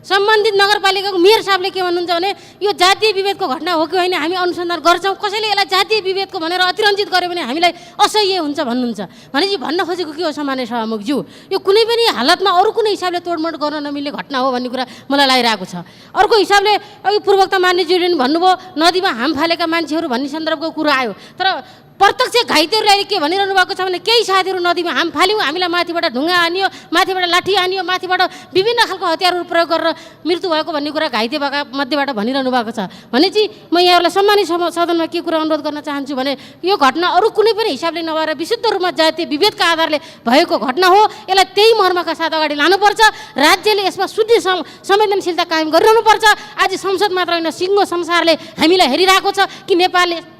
Speaker 3: सम्बन्धित नगरपालिकाको मेयर साहबले के भन्नुहुन्छ भने यो जातीय विभेदको घटना हो कि होइन हामी अनुसन्धान गर्छौँ। कसैले यसलाई जातीय विभेदको भनेर अतिरञ्जित गर्यो भने हामीलाई असह्य हुन्छ भन्नुहुन्छ। भनेपछि भन्न खोजेको के हो सामान्य सभामुखज्यू, यो कुनै पनि हालतमा अरू कुनै हिसाबले तोडमोड गर्न नमिल्ने घटना हो भन्ने कुरा मलाई लागिरहेको छ। अर्को हिसाबले अघि पूर्वोक्त मान्यज्यूले पनि भन्नुभयो नदीमा हाम फालेका मान्छेहरू भन्ने सन्दर्भको कुरा आयो, तर प्रत्यक्ष घाइतेहरूले अहिले के भनिरहनु भएको छ भने केही साथीहरू नदीमा हाम फाल्यौँ, हामीलाई माथिबाट ढुङ्गा हानियो, माथिबाट लाठी हानियो, माथिबाट विभिन्न खालको हतियारहरू प्रयोग गरेर मृत्यु भएको भन्ने कुरा घाइते भएका मध्येबाट भनिरहनु भएको छ। भनेपछि म यहाँहरूलाई सम्मानित सदनमा के कुरा अनुरोध गर्न चाहन्छु भने यो घटना अरू कुनै पनि हिसाबले नभएर विशुद्ध रूपमा जातीय विभेदका आधारले भएको घटना हो। यसलाई त्यही मर्मका साथ अगाडि लानुपर्छ। राज्यले यसमा शुद्ध संवेदनशीलता कायम गरिरहनुपर्छ। आज संसद मात्र होइन सिङ्गो संसारले हामीलाई हेरिरहेको छ कि नेपालले।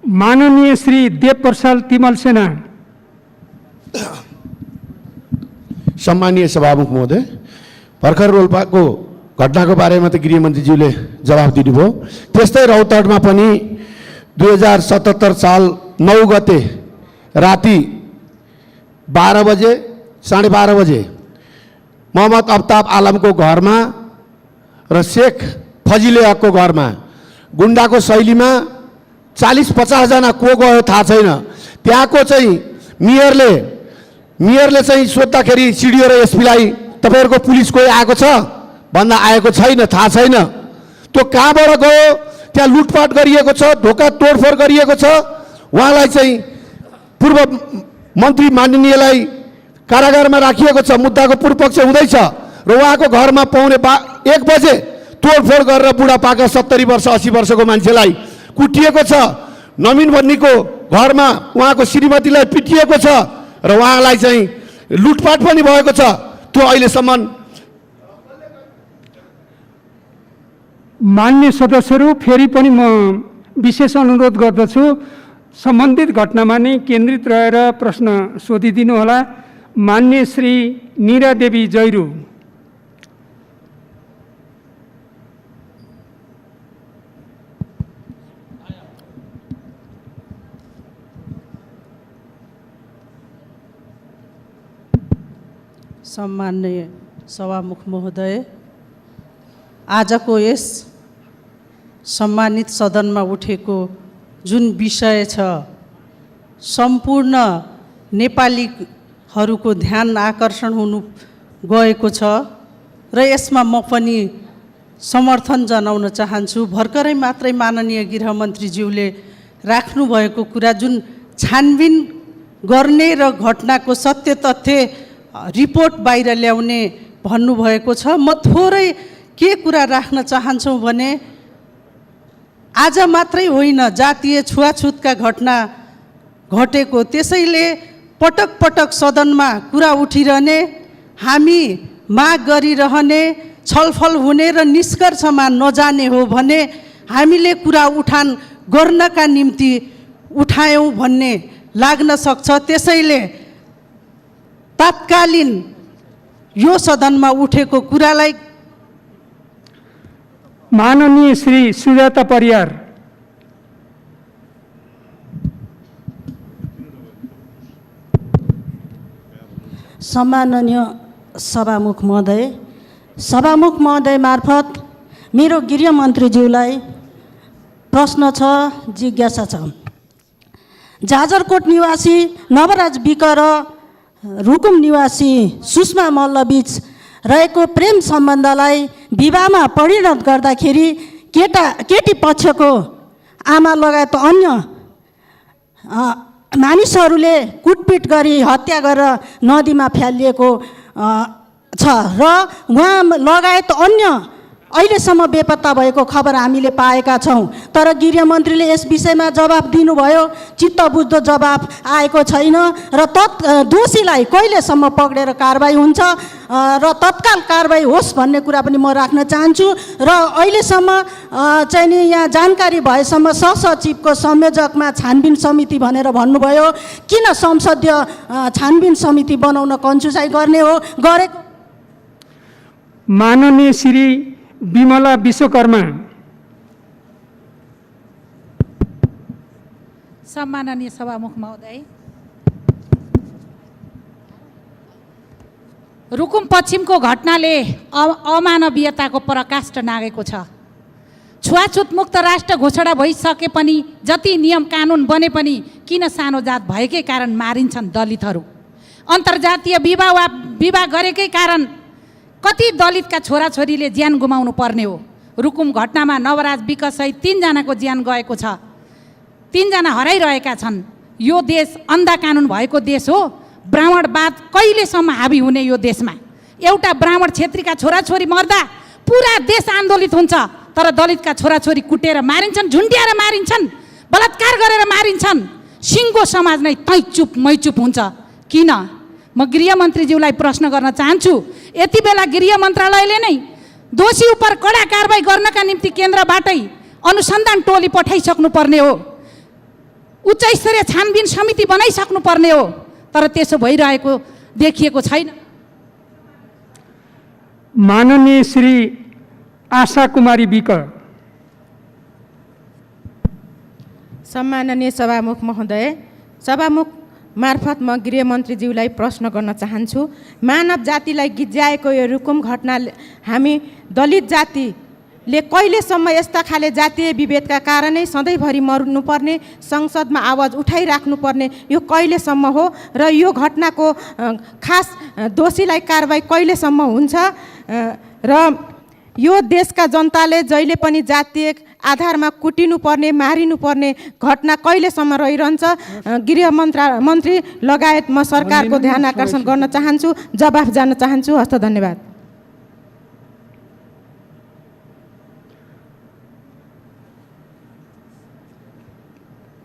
Speaker 1: माननीय श्री देवप्रसाद तिमल सेना।
Speaker 6: सम्मानीय सभामुख महोदय, भर्खर रोल्पाको घटनाको बारेमा त गृहमन्त्रीज्यूले जवाफ दिनुभयो। त्यस्तै रौतहटमा पनि 2077 साल 9 गते राति 12 बजे 12:30 बजे मोहम्मद अफ्ताब आलमको घरमा र शेख फजिले हकको घरमा गुन्डाको शैलीमा 40-50 जना को गयो थाहा छैन। त्यहाँको चाहिँ मेयरले चाहिँ सोद्धाखेरि सिडिओ र एसपीलाई तपाईँहरूको पुलिस कोही आएको छ भन्दा आएको छैन, थाहा छैन। त्यो कहाँबाट गयो? त्यहाँ लुटपाट गरिएको छ, ढोका तोडफोड गरिएको छ। उहाँलाई चाहिँ पूर्व मन्त्री माननीयलाई कारागारमा राखिएको छ, मुद्दाको पूर्वपक्ष हुँदैछ र उहाँको घरमा पाउने 1 बजे तोडफोड गरेर बुढापाका 70 वर्ष 80 वर्षको मान्छेलाई कुटिएको छ। नवीन भन्नेको घरमा उहाँको श्रीमतीलाई पिटिएको छ र उहाँलाई चाहिँ लुटपाट पनि भएको छ। त्यो अहिलेसम्म
Speaker 1: मान्य सदस्यहरू, फेरि पनि म विशेष अनुरोध गर्दछु सम्बन्धित घटनामा नै केन्द्रित रहेर प्रश्न सोधिदिनु होला। मान्य श्री नीरा देवी जैरू।
Speaker 9: सम्माननीय सभामुख महोदय, आजको यस सम्मानित सदनमा उठेको जुन विषय छ सम्पूर्ण नेपालीहरूको ध्यान आकर्षण हुनु गएको छ र यसमा म पनि समर्थन जनाउन चाहन्छु। भर्खरै मात्रै माननीय गृहमन्त्रीज्यूले राख्नुभएको कुरा जुन छानबिन गर्ने र घटनाको सत्य तथ्य रिपोर्ट बाहिर ल्याउने भन्नुभएको छ। म थोरै के कुरा राख्न चाहन्छु भने आज मात्रै होइन जातीय छुवाछुतका घटना घटेको, त्यसैले पटक पटक सदनमा कुरा उठिरहने, हामी माग गरिरहने, छलफल हुने र निष्कर्षमा नजाने हो भने हामीले कुरा उठान गर्नका निम्ति उठायौँ भन्ने लाग्न सक्छ। त्यसैले तत्कालीन यो सदनमा उठेको कुरालाई
Speaker 1: माननीय श्री सुजाता परियार।
Speaker 10: सम्माननीय सभामुख महोदय मार्फत मेरो गृहमन्त्रीज्यूलाई प्रश्न छ, जिज्ञासा छ। जाजरकोट निवासी नवराज विक र रुकुम निवासी सुषमा मल्लबीच रहेको प्रेम सम्बन्धलाई विवाहमा परिणत गर्दाखेरि केटी पक्षको आमा लगायत अन्य मानिसहरूले कुटपिट गरी हत्या गरेर नदीमा फ्यालिएको छ र उहाँ लगायत अन्य अहिलेसम्म बेपत्ता भएको खबर हामीले पाएका छौँ। तर गृहमन्त्रीले यस विषयमा जवाफ दिनुभयो, चित्तबुझ्दो जवाफ आएको छैन र दोषीलाई कहिलेसम्म पक्रेर कारबाही हुन्छ र तत्काल कारबाही होस् भन्ने कुरा पनि म राख्न चाहन्छु। र अहिलेसम्म चाहिँ नि यहाँ जानकारी भएसम्म सहसचिवको संयोजकमा छानबिन समिति भनेर भन्नुभयो, किन संसदीय छानबिन समिति बनाउन कन्जुसाइ गर्ने हो गरेको?
Speaker 1: माननीय श्री विमला विश्वकर्मा।
Speaker 11: सम्माननीय सभामुख महोदय, रुकुम पश्चिमको घटनाले अमानवीयताको पराकाष्ठ नागेको छ। छुवाछुत मुक्त राष्ट्र घोषणा भइसके पनि जति नियम कानुन बने पनि किन सानो जात भएकै कारण मारिन्छन् दलितहरू? अन्तर्जातीय विवाह गरेकै कारण कति दलितका छोराछोरीले ज्यान गुमाउनु पर्ने हो? रुकुम घटनामा नवराज विक सहित 3 जनाको ज्यान गएको छ, 3 जना हराइरहेका छन्। यो देश अन्धा कानुन भएको देश हो। ब्राह्मणवाद कहिलेसम्म हावी हुने यो देशमा? एउटा ब्राह्मण क्षेत्रीका छोराछोरी मर्दा पुरा देश आन्दोलित हुन्छ, तर दलितका छोराछोरी कुटेर मारिन्छन्, झुन्ड्याएर मारिन्छन्, बलात्कार गरेर मारिन्छन्। सिङ्गो समाज नै तै चुप मै चुप हुन्छ। किन? म गृहमन्त्रीज्यूलाई प्रश्न गर्न चाहन्छु, यति बेला गृह मन्त्रालयले नै दोषी उप कडा कारबाही गर्नका निम्ति केन्द्रबाटै अनुसन्धान टोली पठाइसक्नु पर्ने हो, उच्च स्तरीय छानबिन समिति बनाइसक्नु पर्ने हो, तर त्यसो भइरहेको देखिएको छैन।
Speaker 1: माननीय श्री आशा कुमारी विक।
Speaker 12: सम्माननीय सभामुख महोदय, सभामुख मार्फत म गृहमन्त्रीज्यूलाई प्रश्न गर्न चाहन्छु। मानव जातिलाई गिज्याएको यो रुकुम घटनाले हामी दलित जातिले कहिलेसम्म यस्ता खाले जातीय विभेदका कारणै सधैँभरि मर्नुपर्ने, संसदमा आवाज उठाइराख्नुपर्ने यो कहिलेसम्म हो? र यो घटनाको खास दोषीलाई कारबाही कहिलेसम्म हुन्छ? र यो देशका जनताले जहिले पनि जातीय आधारमा कुटिनुपर्ने, मारिनुपर्ने घटना कहिलेसम्म रहिरहन्छ? मन्त्री लगायत म सरकारको ध्यान आकर्षण गर्न चाहन्छु, जवाफ जान्न चाहन्छु। हस्त धन्यवाद।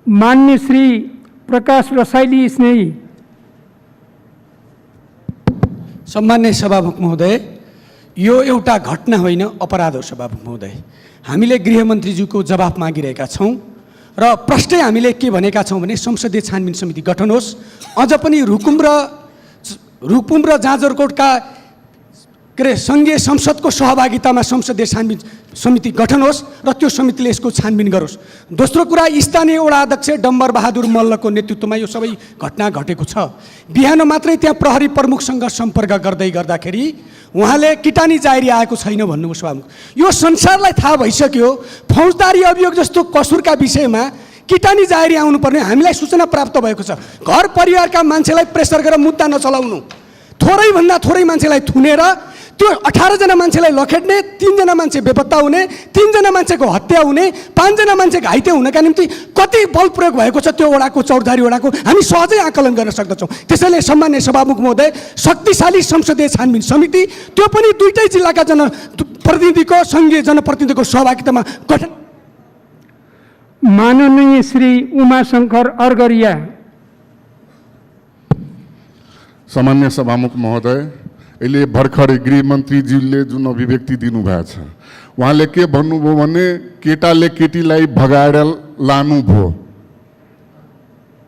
Speaker 1: मान्य श्री प्रकाश रसाइली स्नेही।
Speaker 6: सम्मान्य सभामुख महोदय, यो एउटा घटना होइन, अपराध हो। सभामुख महोदय, हामीले गृहमन्त्रीज्यूको जवाफ मागिरहेका छौँ र प्रष्टै हामीले के भनेका छौँ भने संसदीय छानबिन समिति गठन होस्। अझ पनि रुकुम र जाजरकोटका सङ्घीय संसदको सहभागितामा संसदीय छानबिन समिति गठन होस् र त्यो समितिले यसको छानबिन गरोस्। दोस्रो कुरा, स्थानीय वडा अध्यक्ष डम्बर बहादुर मल्लको नेतृत्वमा यो सबै घटना घटेको छ। बिहान मात्रै त्यहाँ प्रहरी प्रमुखसँग सम्पर्क गर्दाखेरि उहाँले किटानी जाहेरी आएको छैन भन्नुभयो। सभामुख, यो संसारलाई थाहा भइसक्यो फौजदारी अभियोग जस्तो कसुरका विषयमा किटानी जाहेरी आउनुपर्ने हामीलाई सूचना प्राप्त भएको छ। घर परिवारका मान्छेलाई प्रेसर गरेर मुद्दा नचलाउनु, थोरैभन्दा थोरै मान्छेलाई थुनेर त्यो 18 जना मान्छेलाई लखेट्ने, 3 जना मान्छे बेपत्ता हुने, 3 जना मान्छेको हत्या हुने, 5 जना मान्छे घाइते हुनका निम्ति कति बल प्रयोग भएको छ त्यो वडाको, चौधारी वडाको हामी सहजै आकलन गर्न सक्दछौँ। त्यसैले सम्मान्य सभामुख महोदय, शक्तिशाली संसदीय छानबिन समिति, त्यो पनि दुईटै जिल्लाका जनप्रतिनिधिको, सङ्घीय जनप्रतिनिधिको सहभागितामा गठन।
Speaker 1: माननीय श्री उमाशङ्कर अर्गरिया।
Speaker 2: सामान्य सभामुख महोदय, अहिले भर्खरै गृहमन्त्रीज्यूले जुन अभिव्यक्ति दिनुभएको छ, उहाँले के भन्नुभयो भने केटाले केटीलाई भगाएर लानुभयो।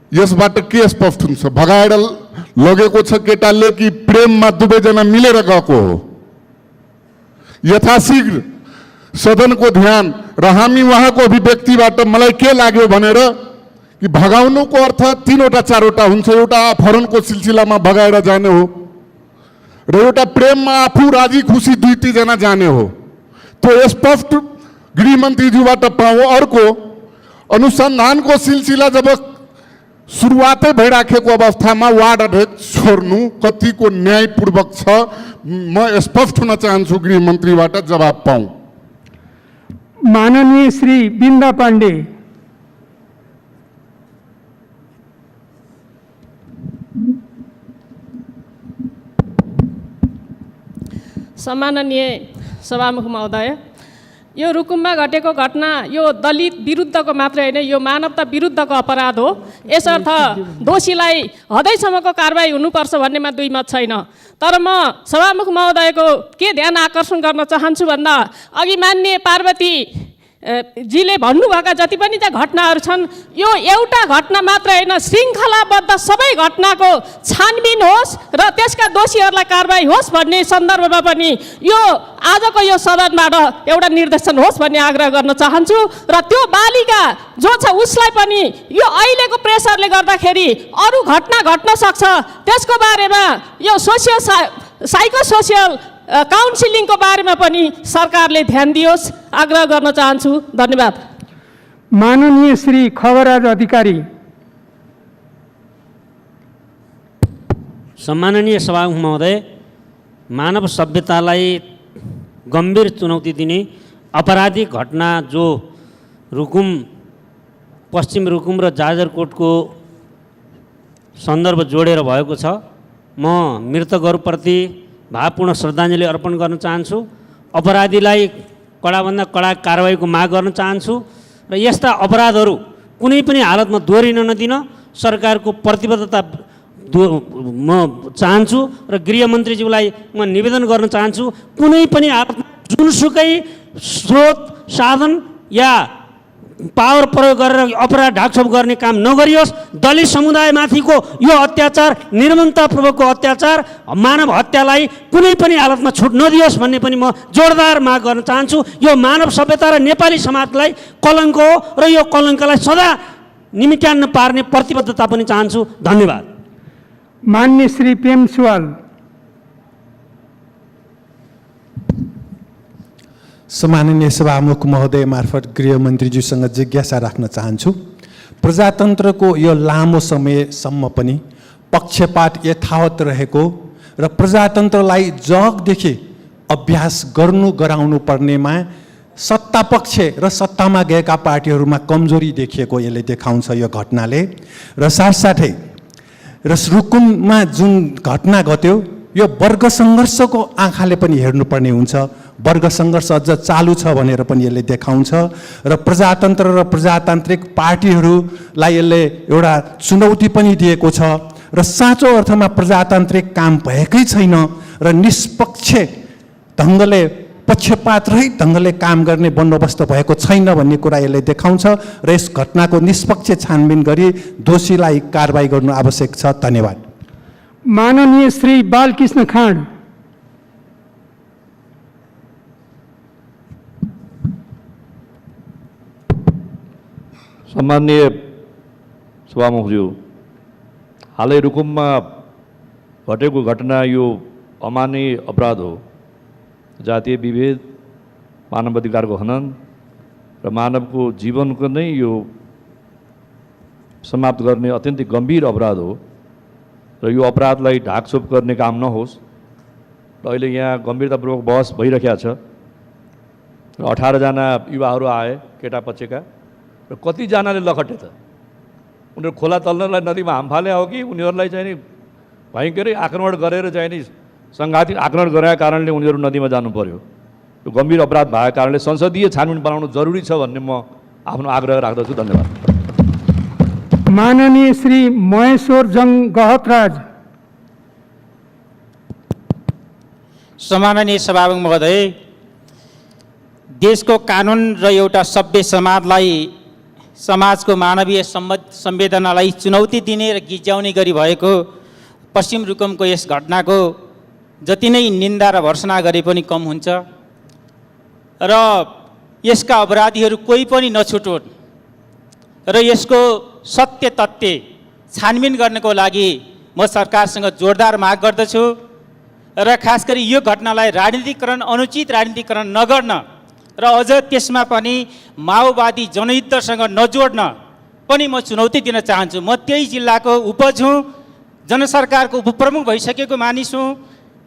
Speaker 2: यसबाट के स्पष्ट हुन्छ? भगाएर लगेको छ केटाले कि प्रेममा दुवैजना मिलेर गएको हो? यथाशीघ्र सदनको ध्यान र हामी उहाँको अभिव्यक्तिबाट मलाई के लाग्यो भनेर कि भगाउनुको अर्थ 3वटा 4वटा हुन्छ। एउटा अपहरणको सिलसिलामा भगाएर जाने हो र एउटा प्रेममा आफू राजी खुसी 2-3 जना जाने हो। त्यो स्पष्ट गृहमन्त्रीज्यूबाट पाऊँ। अर्को अनुसन्धानको सिलसिला जब सुरुवातै भइराखेको अवस्थामा वार्ड अध्यक्ष छोड्नु कतिको न्यायपूर्वक छ, म स्पष्ट हुन चाहन्छु, गृहमन्त्रीबाट जवाब पाऊँ।
Speaker 1: माननीय श्री बिन्दा पाण्डे।
Speaker 13: सम्माननीय सभामुख महोदय, यो रुकुममा घटेको घटना यो दलित विरुद्धको मात्रै होइन, यो मानवता विरुद्धको अपराध हो। यसर्थ दोषीलाई हदैसम्मको कारबाही हुनुपर्छ भन्नेमा दुई मत छैन। तर म सभामुख महोदयको के ध्यान आकर्षण गर्न चाहन्छु भन्दा अघि माननीय पार्वती जीले भन्नुभएका जति पनि त्यहाँ घटनाहरू छन्, यो एउटा घटना मात्र होइन, श्रृङ्खलाबद्ध सबै घटनाको छानबिन होस् र त्यसका दोषीहरूलाई कारबाही होस् भन्ने सन्दर्भमा पनि यो आजको यो सदनबाट एउटा निर्देशन होस् भन्ने आग्रह गर्न चाहन्छु। र त्यो बालिका जो छ उसलाई पनि यो अहिलेको प्रेसरले गर्दाखेरि अरू घटना घट्न सक्छ, त्यसको बारेमा यो साइको सोसियल काउन्सिलिङको बारेमा पनि सरकारले ध्यान दियोस्, आग्रह गर्न चाहन्छु। धन्यवाद।
Speaker 1: माननीय श्री खगराज अधिकारी।
Speaker 14: सम्माननीय सभामुख महोदय, मानव सभ्यतालाई गम्भीर चुनौती दिने अपराधिक घटना जो पश्चिम रुकुम र जाजरकोटको सन्दर्भ जोडेर भएको छ, म मृतकहरूप्रति भावपूर्ण श्रद्धाञ्जली अर्पण गर्न चाहन्छु। अपराधीलाई कडाभन्दा कडा कारबाहीको माग गर्न चाहन्छु र यस्ता अपराधहरू कुनै पनि हालतमा दोहोरिन नदिन सरकारको प्रतिबद्धता म चाहन्छु। र गृहमन्त्रीज्यूलाई म निवेदन गर्न चाहन्छु, कुनै पनि हालतमा जुनसुकै स्रोत साधन या पावर प्रयोग गरेर अपराध ढाकछोप गर्ने काम नगरियोस्। दलित समुदायमाथिको यो अत्याचार, निर्ममतापूर्वकको अत्याचार, मानव हत्यालाई कुनै पनि हालतमा छुट नदियोस् भन्ने पनि म जोरदार माग गर्न चाहन्छु। यो मानव सभ्यता र नेपाली समाजलाई कलङ्क हो र यो कलङ्कलाई सदा निमिट्यान्न पार्ने प्रतिबद्धता पनि चाहन्छु। धन्यवाद।
Speaker 1: मान्य श्री प्रेम सुवाल।
Speaker 6: सम्माननीय सभामुख महोदय मार्फत गृहमन्त्रीज्यूसँग जिज्ञासा राख्न चाहन्छु। प्रजातन्त्रको यो लामो समयसम्म पनि पक्षपात यथावत रहेको र प्रजातन्त्रलाई जगदेखि अभ्यास गराउनु पर्नेमा सत्तापक्ष र सत्तामा गएका पार्टीहरूमा कमजोरी देखिएको यसले देखाउँछ यो घटनाले। र साथसाथै र रुकुममा जुन घटना घट्यो यो वर्ग सङ्घर्षको आँखाले पनि हेर्नुपर्ने हुन्छ। वर्ग सङ्घर्ष अझ चालु छ भनेर पनि यसले देखाउँछ र प्रजातन्त्र र प्रजातान्त्रिक पार्टीहरूलाई यसले एउटा चुनौती पनि दिएको छ र साँचो अर्थमा प्रजातान्त्रिक काम भएकै छैन र निष्पक्ष ढङ्गले पक्षपात रहित ढङ्गले काम गर्ने बन्दोबस्त भएको छैन भन्ने कुरा यसले देखाउँछ र यस घटनाको निष्पक्ष छानबिन गरी दोषीलाई कारबाही गर्नु आवश्यक छ। धन्यवाद।
Speaker 1: माननीय श्री बालकृष्ण खाँड।
Speaker 15: सम्माननीय सभामुखज्यू, हालै रुकुममा घटेको घटना यो अमानवीय अपराध हो। जातीय विभेद, मानवाधिकारको हनन र मानवको जीवनको नै यो समाप्त गर्ने अत्यन्तै गम्भीर अपराध हो र यो अपराधलाई ढाकछोप गर्ने काम नहोस्। र अहिले यहाँ गम्भीरतापूर्वक बहस भइरहेको छ र 18 जना युवाहरू आए केटा पक्षका र कतिजनाले लखटे त उनीहरू खोला तल्नलाई नदीमा हाम फाले हो कि उनीहरूलाई चाहिँ नि भयङ्करै आक्रमण गरेर चाहिँ नि सङ्घातिक आक्रमण गरेका कारणले उनीहरू नदीमा जानु पर्यो। यो गम्भीर अपराध भएको कारणले संसदीय छानबिन बनाउनु जरुरी छ भन्ने म आफ्नो आग्रह राख्दछु। धन्यवाद।
Speaker 1: माननीय श्री महेश्वर जङ गहतराज।
Speaker 16: सम्माननीय सभामुख महोदय, देशको कानुन र एउटा सभ्य समाजको मानवीय संवेदनालाई चुनौती दिने र गिज्याउने गरी भएको पश्चिम रुकुमको यस घटनाको जति नै निन्दा र भर्सना गरे पनि कम हुन्छ। र यसका अपराधीहरू कोही पनि नछुटोन् र यसको सत्य तथ्य छानबिन गर्नको लागि म सरकारसँग जोरदार माग गर्दछु र खास गरी यो घटनालाई राजनीतिकरण अनुचित राजनीतिकरण नगर्न र अझ त्यसमा पनि माओवादी जनयुद्धसँग नजोड्न पनि म चुनौती दिन चाहन्छु। म त्यही जिल्लाको उपज हुँ, जनसरकारको उपप्रमुख भइसकेको मानिस हुँ,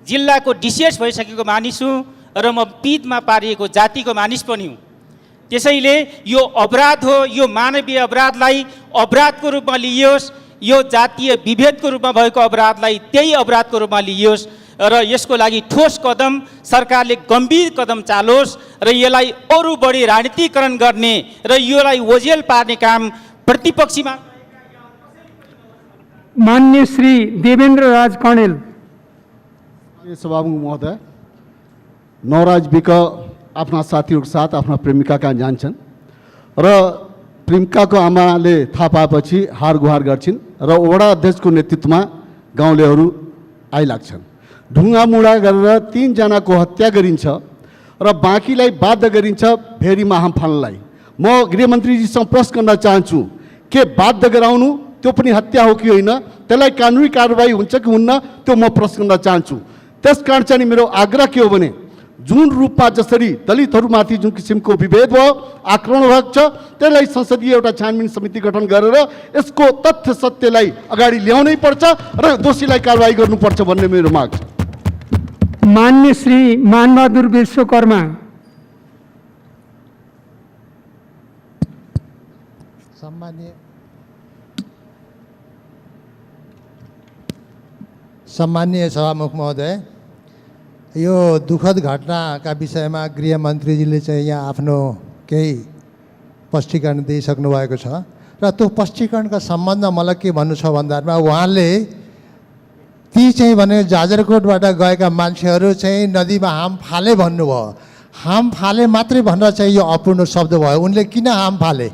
Speaker 16: जिल्लाको डिसिएस भइसकेको मानिस हुँ र म पिँधमा पारिएको जातिको मानिस पनि हुँ। त्यसैले यो अपराध हो, यो मानवीय अपराधलाई अपराधको रूपमा लिइयोस्, यो जातीय विभेदको रूपमा भएको अपराधलाई त्यही अपराधको रूपमा लिइयोस् र यसको लागि ठोस कदम सरकारले गम्भीर कदम चालोस् र यसलाई अरू बढी राजनीतिकरण गर्ने र यसलाई ओझेल पार्ने काम प्रतिपक्षीमा
Speaker 1: मान्य श्री देवेन्द्र राज कणेल।
Speaker 17: सभामुख महोदय, नवराज विक आफ्ना साथीहरूको साथ आफ्ना प्रेमिका कहाँ जान्छन् र प्रेमिकाको आमाले थाहा पाएपछि हार गुहार गर्छिन् र वडा अध्यक्षको नेतृत्वमा गाउँलेहरू आइलाग्छन्। ढुङ्गामुढा गरेर 3 जनाको हत्या गरिन्छ र बाँकीलाई बाध्य गरिन्छ भेरीमा हाम फाल्नलाई। म गृहमन्त्रीजीसँग प्रश्न गर्न चाहन्छु, के बाध्य गराउनु त्यो पनि हत्या हो कि होइन, त्यसलाई कानुनी कारबाही हुन्छ कि हुन्न, त्यो म प्रश्न गर्न चाहन्छु। त्यसकारण चाहिँ मेरो आग्रह के हो भने जुन रूपमा जसरी दलितहरूमाथि जुन किसिमको विभेद भयो, आक्रमण भएको छ, त्यसलाई संसदीय एउटा छानबिन समिति गठन गरेर यसको तथ्य सत्यलाई अगाडि ल्याउनै पर्छ र दोषीलाई कारबाही गर्नुपर्छ भन्ने मेरो माग छ।
Speaker 1: मान्य श्री मानबहादुर विश्वकर्मा।
Speaker 18: सम्माननीय सभामुख महोदय, यो दुःखद घटनाका विषयमा गृहमन्त्रीजीले चाहिँ यहाँ आफ्नो केही स्पष्टीकरण दिइसक्नु भएको छ र त्यो स्पष्टीकरणका सम्बन्धमा मलाई के भन्नु छ भन्दामा उहाँले ती चाहिँ भने जाजरकोटबाट गएका मान्छेहरू चाहिँ नदीमा हाम फाले भन्नुभयो। हाम फाले मात्रै भनेर चाहिँ यो अपूर्ण शब्द भयो। उनले किन हाम फाले,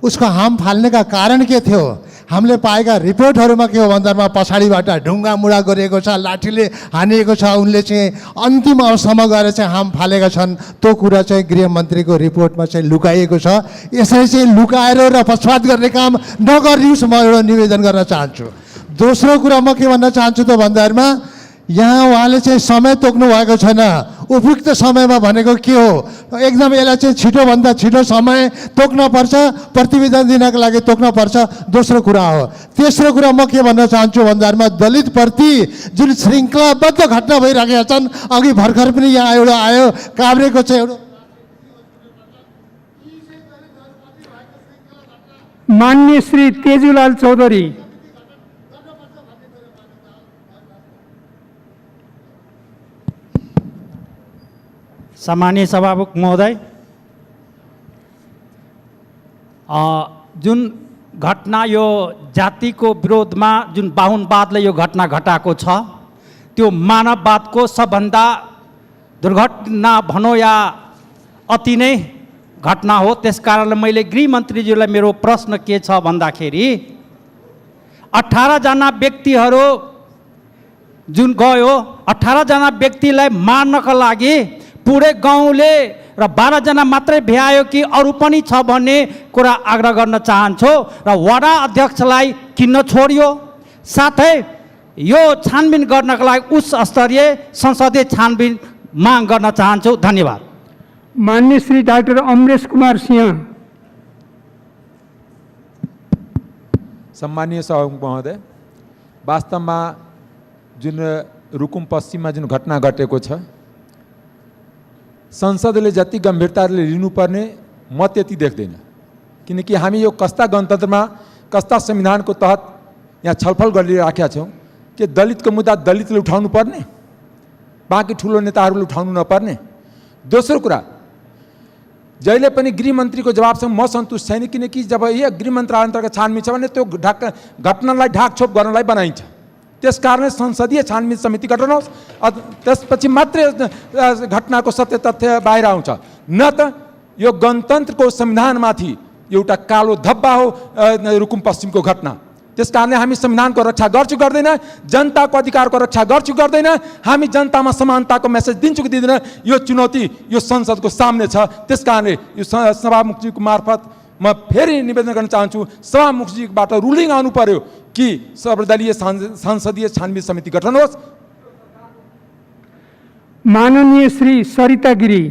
Speaker 18: उसको हाम फाल्नेका कारण के थियो? हामीले पाएका रिपोर्टहरूमा के हो भन्दामा पछाडिबाट ढुङ्गा मुढा गरिएको छ, लाठीले हानिएको छ, उनले चाहिँ अन्तिम अवस्थामा गएर चाहिँ हाम फालेका छन्। त्यो कुरा चाहिँ गृहमन्त्रीको रिपोर्टमा चाहिँ लुकाइएको छ। यसरी चाहिँ लुकाएर र पक्षपात गर्ने काम नगरियोस्, म एउटा निवेदन गर्न चाहन्छु। दोस्रो कुरा म के भन्न चाहन्छु त भन्दामा यहाँ उहाँले चाहिँ समय तोक्नु भएको छैन। उपयुक्त समयमा भनेको के हो, एकदम यसलाई चाहिँ छिटोभन्दा छिटो समय तोक्नुपर्छ, प्रतिवेदन दिनको लागि तोक्नुपर्छ। दोस्रो कुरा हो। तेस्रो कुरा म के भन्न चाहन्छु भन्दामा दलितप्रति जुन श्रृङ्खलाबद्ध घटना भइरहेका छन्, अघि भर्खर पनि यहाँ एउटा आयो काभ्रेको चाहिँ एउटा।
Speaker 1: मान्य श्री तेजुलाल चौधरी।
Speaker 19: सम्मानीय सभामुख महोदय, जुन घटना यो जातिको विरोधमा जुन बाहुनवादले यो घटना घटाएको छ, त्यो मानववादको सबभन्दा दुर्घटना भनौँ या अति नै घटना हो। त्यस कारणले मैले गृहमन्त्रीज्यूलाई मेरो प्रश्न के छ भन्दाखेरि 18 जना व्यक्तिहरू जुन गयो, 18 जना व्यक्तिलाई मार्नका लागि पुरै गाउँले र 12 जना मात्रै भ्यायो कि अरू पनि छ भन्ने कुरा आग्रह गर्न चाहन्छु र वडा अध्यक्षलाई किन छोडियो, साथै यो छानबिन गर्नका लागि उच्च स्तरीय संसदीय छानबिन माग गर्न चाहन्छु। धन्यवाद।
Speaker 1: मान्य श्री डाक्टर अमरेश कुमार सिंह।
Speaker 20: सम्मानीय सभामुख महोदय, वास्तवमा जुन रुकुम पश्चिममा जुन घटना घटेको छ, संसदले जति गम्भीरताले लिनुपर्ने म त्यति देख्दैन। किनकि हामी यो कस्ता गणतन्त्रमा कस्ता संविधानको तहत यहाँ छलफल गरिराखेका छौँ कि दलितको मुद्दा दलितले उठाउनु पर्ने, बाँकी ठुलो नेताहरूले उठाउनु नपर्ने। दोस्रो कुरा, जहिले पनि गृहमन्त्रीको जवाबसँग म सन्तुष्ट छैन, किनकि जब यो गृह मन्त्रालय अन्तर्गत छानबिन छ भने त्यो घटनालाई ढाकछोप गर्नलाई बनाइन्छ। त्यस कारणले संसदीय छानबिन समिति गठन होस्, त्यसपछि मात्रै घटनाको सत्य तथ्य बाहिर आउँछ। न त यो गणतन्त्रको संविधानमाथि एउटा कालो धब्बा हो रुकुम पश्चिमको घटना। त्यस कारणले हामी संविधानको रक्षा गर्छु गर्दैन, जनताको अधिकारको रक्षा गर्छु गर्दैन, हामी जनतामा समानताको मेसेज दिन्छु कि दिँदैन, यो चुनौती यो संसदको सामने छ। त्यस कारणले यो सभामुखजीको मार्फत म फेरि निवेदन गर्न चाहन्छु, सभामुखजीबाट रुलिङ आउनु पर्यो कि सर्वदलीय संसदीय छानबिन समिति गठन होस्।
Speaker 1: माननीय श्री सरिता गिरी।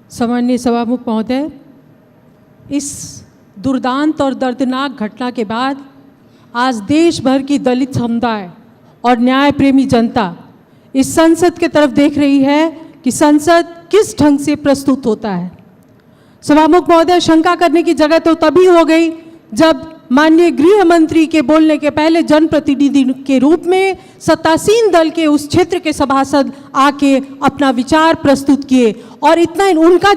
Speaker 21: सम्माननीय सभामुख महोदय, इस दुर्दांत और दर्दनाक घटना के बाद आज देश भर की दलित समुदाय और न्याय प्रेमी जनता इस संसद के तरफ देख रही है कि संसद किस ढंग से प्रस्तुत होता है। सभामुख महोदय, शंका करने की जगह तो तभी हो गई जब माननीय गृह मंत्री के बोलने के पहले जनप्रतिनिधि के रूप में सत्तासीन दल के उस क्षेत्र के सभासद आके अपना विचार प्रस्तुत किए, और इतना उनका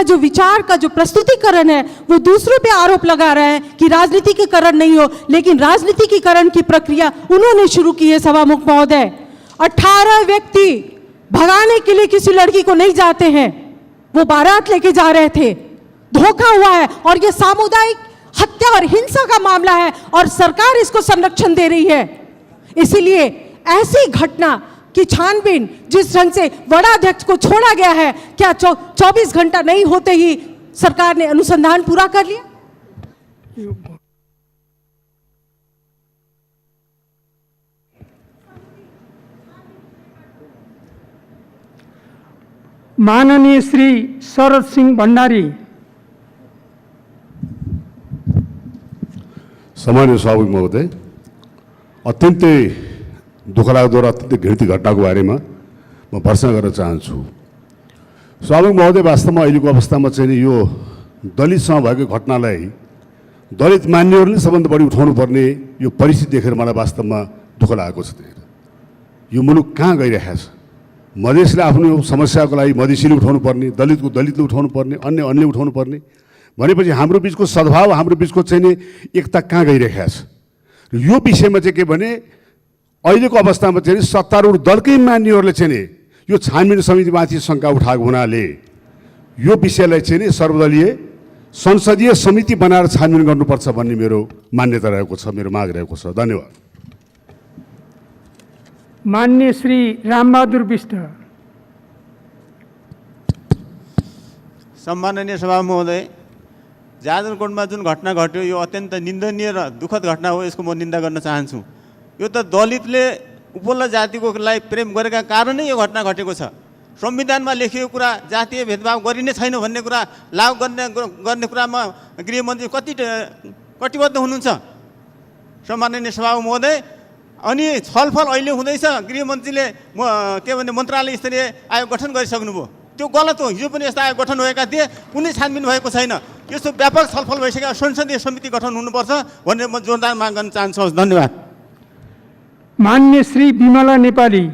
Speaker 21: जो विचार का जो प्रस्तुतिकरण है वो दूसरों पे आरोप लगा रहे हैं कि राजनीतिकीकरण नहीं हो, लेकिन राजनीतिकीकरण की प्रक्रिया उन्होंने शुरू की है। सभामुख महोदय, 18 व्यक्ति भगाने के लिए किसी लड़की को नहीं जाते हैं, वो बारात लेके जा रहे थे, धोखा हुआ है, और ये सामुदायिक हत्या और हिंसा का मामला है और सरकार इसको संरक्षण दे रही है। इसीलिए ऐसी घटना की छानबीन जिस ढंग से वड़ाध्यक्ष को छोड़ा गया है, क्या 24 घंटा नहीं होते ही सरकार ने अनुसंधान पूरा कर लिया?
Speaker 1: माननीय श्री शरद सिंह भण्डारी।
Speaker 22: सम्मानीय सभामुख महोदय, अत्यन्तै दुःखलाग्दो र अत्यन्तै घृणित घटनाको बारेमा म भर्सना गर्न चाहन्छु। सभामुख महोदय, वास्तवमा अहिलेको अवस्थामा चाहिँ नि यो दलितसँग भएको घटनालाई दलित मान्यहरूले सबभन्दा बढी उठाउनु पर्ने यो परिस्थिति देखेर मलाई वास्तवमा दुःख लागेको छ। यो मुलुक कहाँ गइरहेको छ? मधेसले आफ्नो समस्याको लागि मधेसीले उठाउनु पर्ने, दलितको दलितले उठाउनु पर्ने, अन्यले उठाउनु पर्ने भनेपछि हाम्रो बिचको सद्भाव, हाम्रो बिचको चाहिँ नि एकता कहाँ गइरहेको छ? यो विषयमा चाहिँ के भने अहिलेको अवस्थामा चाहिँ सत्तारूढ दलकै मान्यहरूले चाहिँ नि यो छानबिन समितिमाथि शङ्का उठाएको हुनाले यो विषयलाई चाहिँ नि सर्वदलीय संसदीय समिति बनाएर छानबिन गर्नुपर्छ भन्ने मेरो मान्यता रहेको छ, मेरो माग रहेको छ। धन्यवाद।
Speaker 1: माननीय श्री रामबहादुर बिष्ट।
Speaker 23: सम्माननीय सभामुख महोदय, जाजरकोटमा जुन घटना घट्यो यो अत्यन्त निन्दनीय र दुःखद घटना हो, यसको म निन्दा गर्न चाहन्छु। यो त दलितले उपल्लो जातिको लागि प्रेम गरेका कारणै यो घटना घटेको छ। संविधानमा लेखिएको कुरा जातीय भेदभाव गरिने छैन भन्ने कुरा लागू गर्ने कुरामा गृहमन्त्री कति कटिबद्ध हुनुहुन्छ सम्माननीय सभामुख महोदय? अनि छलफल अहिले हुँदैछ, गृहमन्त्रीले के भने मन्त्रालय स्तरीय आयोग गठन गरिसक्नुभयो, त्यो गलत हो। हिजो पनि यस्ता आयोग गठन भएका थिए, कुनै छानबिन भएको छैन। यस्तो व्यापक छलफल भइसक्यो, संसदीय समिति गठन हुनुपर्छ भनेर म जोरदार माग गर्न चाहन्छु। धन्यवाद।
Speaker 1: मान्य श्री विमला नेपाली।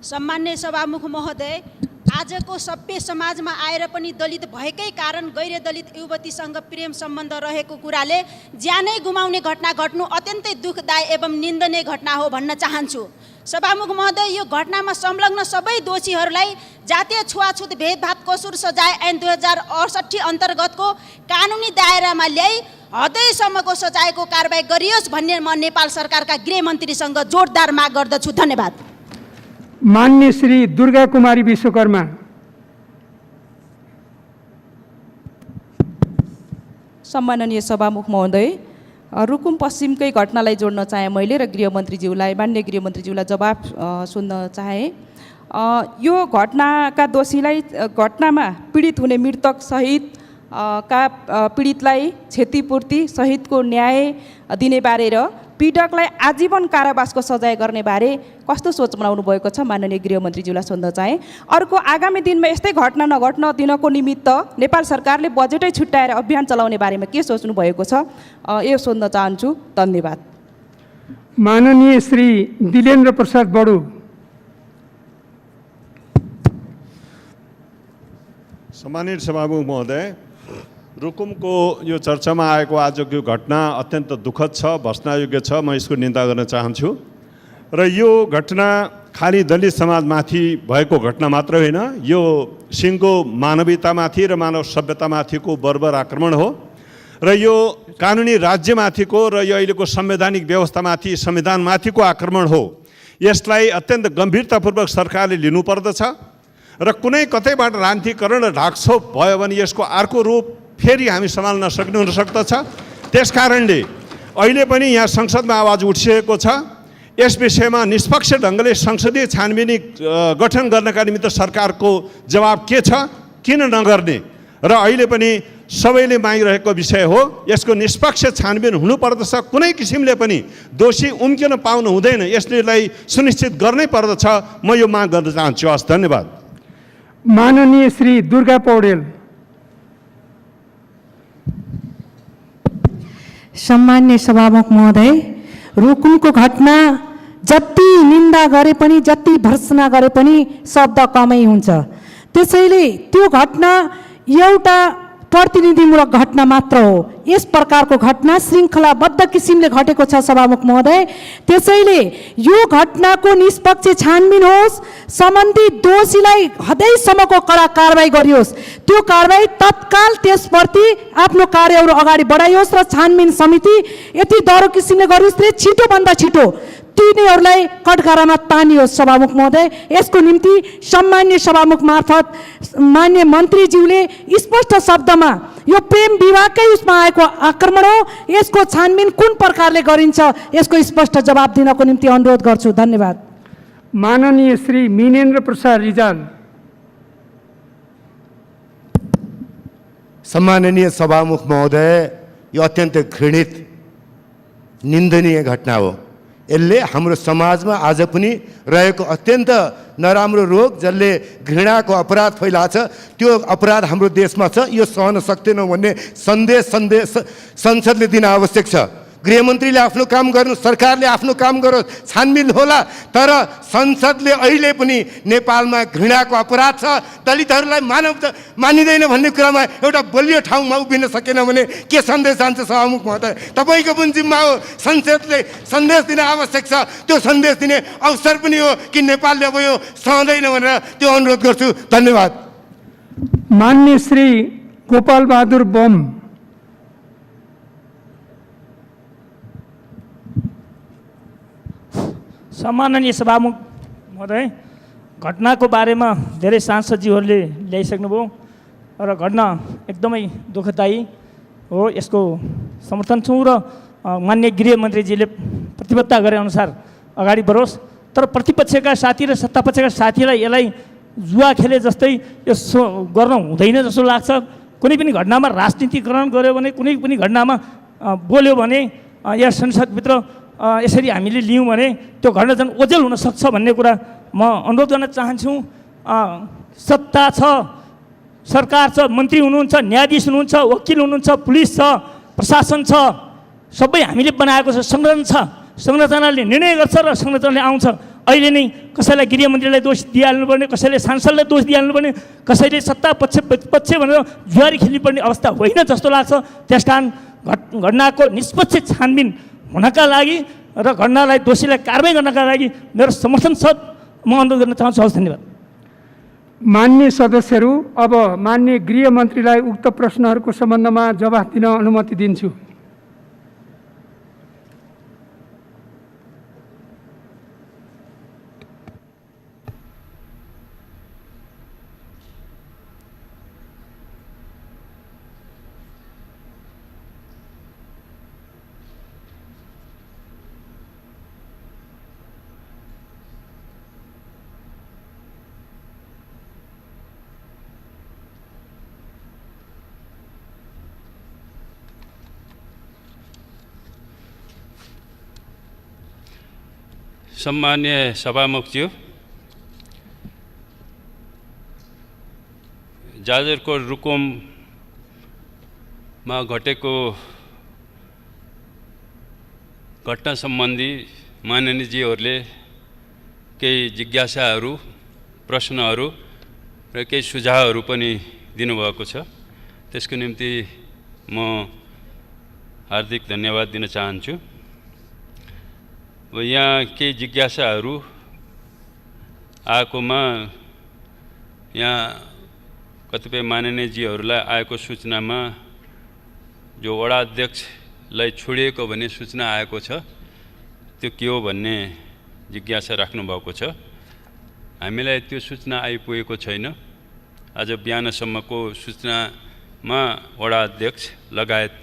Speaker 24: सम्मान्य सभामुख महोदय, आजको सभ्य समाजमा आएर पनि दलित भएकै कारण गैर दलित युवतीसँग प्रेम सम्बन्ध रहेको कुराले ज्यानै गुमाउने घटना घट्नु अत्यन्तै दुःखदायी एवं निन्दनीय घटना हो भन्न चाहन्छु। सभामुख महोदय, यो घटनामा संलग्न सबै दोषीहरूलाई जातीय छुवाछुत भेदभाव कसुर सजाय ऐन 2068 अन्तर्गतको कानुनी दायरामा ल्याई हदैसम्मको सजायको कारबाही गरियोस् भन्ने म नेपाल सरकारका गृहमन्त्रीसँग जोरदार माग गर्दछु। धन्यवाद।
Speaker 1: मान्य श्री दुर्गा कुमारी विश्वकर्मा।
Speaker 25: सम्माननीय सभामुख महोदय, रुकुम पश्चिमकै घटनालाई जोड्न चाहे मैले र गृहमन्त्रीज्यूलाई, मान्य गृहमन्त्रीज्यूलाई जवाफ सुन्न चाहे। यो घटनाका दोषीलाई घटनामा पीडित हुने मृतक सहित का पीडितलाई क्षतिपूर्ति सहितको न्याय दिने बारे र पीडकलाई आजीवन कारावासको सजाय गर्ने बारे कस्तो सोच बनाउनु भएको छ माननीय गृहमन्त्रीज्यूलाई सोध्न चाहे। अर्को, आगामी दिनमा यस्तै घटना नघट्न दिनको निमित्त नेपाल सरकारले बजेटै छुट्याएर अभियान चलाउने बारेमा के सोच्नु भएको छ, यो सोध्न चाहन्छु। धन्यवाद।
Speaker 1: माननीय श्री दिलेन्द्र प्रसाद बडु।
Speaker 26: सम्मानित सभामुख महोदय, रुकुमको यो चर्चामा आएको आजको यो घटना अत्यन्त दुःखद छ, भर्सनायोग्य छ। म यसको निन्दा गर्न चाहन्छु र यो घटना खालि दलित समाजमाथि भएको घटना मात्र होइन, यो सिंहको मानवीयतामाथि र मानव सभ्यतामाथिको बर्बर आक्रमण हो र यो कानुनी राज्यमाथिको र यो अहिलेको संवैधानिक व्यवस्थामाथि संविधानमाथिको आक्रमण हो। यसलाई अत्यन्त गम्भीरतापूर्वक सरकारले लिनुपर्दछ र कुनै कतैबाट राजनीतिकरण र ढाकछोप भयो भने यसको अर्को रूप फेरि हामी सम्हाल्न सक्ने हुन सक्दछ। त्यसकारणले अहिले पनि यहाँ संसदमा आवाज उठिसकेको छ। यस विषयमा निष्पक्ष ढङ्गले संसदीय छानबिनी गठन गर्नका निमित्त सरकारको जवाब के छ, किन नगर्ने, र अहिले पनि सबैले मागिरहेको विषय हो। यसको निष्पक्ष छानबिन हुनुपर्दछ। कुनै किसिमले पनि दोषी उम्किन पाउनु हुँदैन। यसलाई सुनिश्चित गर्नै पर्दछ। म यो माग गर्न चाहन्छु। हस्, धन्यवाद।
Speaker 1: माननीय श्री दुर्गा पौडेल।
Speaker 3: सम्मान्य सभामुख महोदय, रुकुमको घटना जति निन्दा गरे पनि, जति भर्त्सना गरे पनि शब्द कमै हुन्छ। त्यसैले त्यो घटना एउटा प्रतिनिधिमूलक घटना मात्र हो। यस प्रकारको घटना श्रृङ्खलाबद्ध किसिमले घटेको छ सभामुख महोदय। त्यसैले यो घटनाको निष्पक्ष छानबिन होस्, सम्बन्धित दोषीलाई हदैसम्मको कडा कारबाही गरियोस्। त्यो कारबाही तत्काल त्यसप्रति आफ्नो कार्यहरू अगाडि बढाइयोस् र छानबिन समिति यति दह्रो किसिमले गरियोस् र छिटोभन्दा छिटो तिनीहरूलाई कठघरामा तानियोस् सभामुख महोदय। यसको निम्ति सम्मान्य सभामुख मार्फत मान्य मन्त्रीज्यूले स्पष्ट शब्दमा यो प्रेम विवाहकै उसमा आएको आक्रमण हो, यसको छानबिन कुन प्रकारले गरिन्छ यसको स्पष्ट जवाब दिनको निम्ति अनुरोध गर्छु। धन्यवाद।
Speaker 1: माननीय श्री मिनेन्द्र प्रसाद रिजाल।
Speaker 4: सम्माननीय सभामुख महोदय, यो अत्यन्त घृणित निन्दनीय घटना हो। यसले हाम्रो समाजमा आज पनि रहेको अत्यन्त नराम्रो रोग, जसले घृणाको अपराध फैलाछ, त्यो अपराध हाम्रो देशमा छ। यो सहन सक्दैनौँ भन्ने सन्देश संसदले दिन आवश्यक छ। गृहमन्त्रीले आफ्नो काम गर्नु, सरकारले आफ्नो काम गरोस्, छानबिन होला। तर संसदले अहिले पनि नेपालमा घृणाको अपराध छ, दलितहरूलाई मानव मानिँदैन भन्ने कुरामा एउटा बलियो ठाउँमा उभिन सकेन भने के सन्देश जान्छ सभामुख महोदय? तपाईँको पनि जिम्मा हो। संसदले सन्देश दिन आवश्यक छ। त्यो सन्देश दिने अवसर पनि हो कि नेपालले अब यो सहँदैन भनेर त्यो अनुरोध गर्छु। धन्यवाद।
Speaker 1: मान्य श्री गोपाल बहादुर बम।
Speaker 5: सम्माननीय सभामुख महोदय, घटनाको बारेमा धेरै सांसदज्यूहरूले ल्याइसक्नुभयो र घटना एकदमै दुःखदायी हो। यसको समर्थन छौँ र मान्य गृहमन्त्रीजीले प्रतिबद्धता गरे अनुसार अगाडि बढोस्। तर प्रतिपक्षका साथी र सत्तापक्षका साथीलाई यसलाई जुवा खेले जस्तै यो गर्न हुँदैन जस्तो लाग्छ। कुनै पनि घटनामा राजनीतिकरण गर्यो भने, कुनै पनि घटनामा बोल्यो भने, या संसदभित्र यसरी हामीले लियौँ भने त्यो घटना झन् ओझेल हुनसक्छ भन्ने कुरा म अनुरोध गर्न चाहन्छु। सत्ता छ, सरकार छ, मन्त्री हुनुहुन्छ, न्यायाधीश हुनुहुन्छ, वकिल हुनुहुन्छ, पुलिस छ, प्रशासन छ, सबै हामीले बनाएको छ। संरचना छ, संरचनाले निर्णय गर्छ र संरचनाले आउँछ। अहिले नै कसैलाई गृहमन्त्रीलाई दोष दिइहाल्नुपर्ने, कसैले सांसदलाई दोष दिइहाल्नुपर्ने, कसैले सत्ता पक्ष भनेर जुवारी खेल्नुपर्ने अवस्था होइन जस्तो लाग्छ। त्यसकारण घटनाको निष्पक्ष छानबिन हुनका लागि र घटनालाई दोषीलाई कारबाही गर्नका लागि मेरो समर्थन छ। म अनुरोध गर्न चाहन्छु। हस्, धन्यवाद।
Speaker 1: मान्य सदस्यहरू, अब मान्य गृहमन्त्रीलाई उक्त प्रश्नहरूको सम्बन्धमा जवाफ दिन अनुमति दिन्छु।
Speaker 7: सम्मान्य सभामुखज्यू, जाजरकोट रुकुममा घटेको घटना सम्बन्धी माननीयजीहरूले केही जिज्ञासाहरू, प्रश्नहरू र केही सुझावहरू पनि दिनुभएको छ। त्यसको निम्ति म हार्दिक धन्यवाद दिन चाहन्छु। अब यहाँ केही जिज्ञासाहरू आएकोमा यहाँ कतिपय माननीयजीहरूलाई आएको सूचनामा जो वडा अध्यक्षलाई छोडिएको भन्ने सूचना आएको छ, त्यो के हो भन्ने जिज्ञासा राख्नुभएको छ। हामीलाई त्यो सूचना आइपुगेको छैन। आज बिहानसम्मको सूचनामा वडा अध्यक्ष लगायत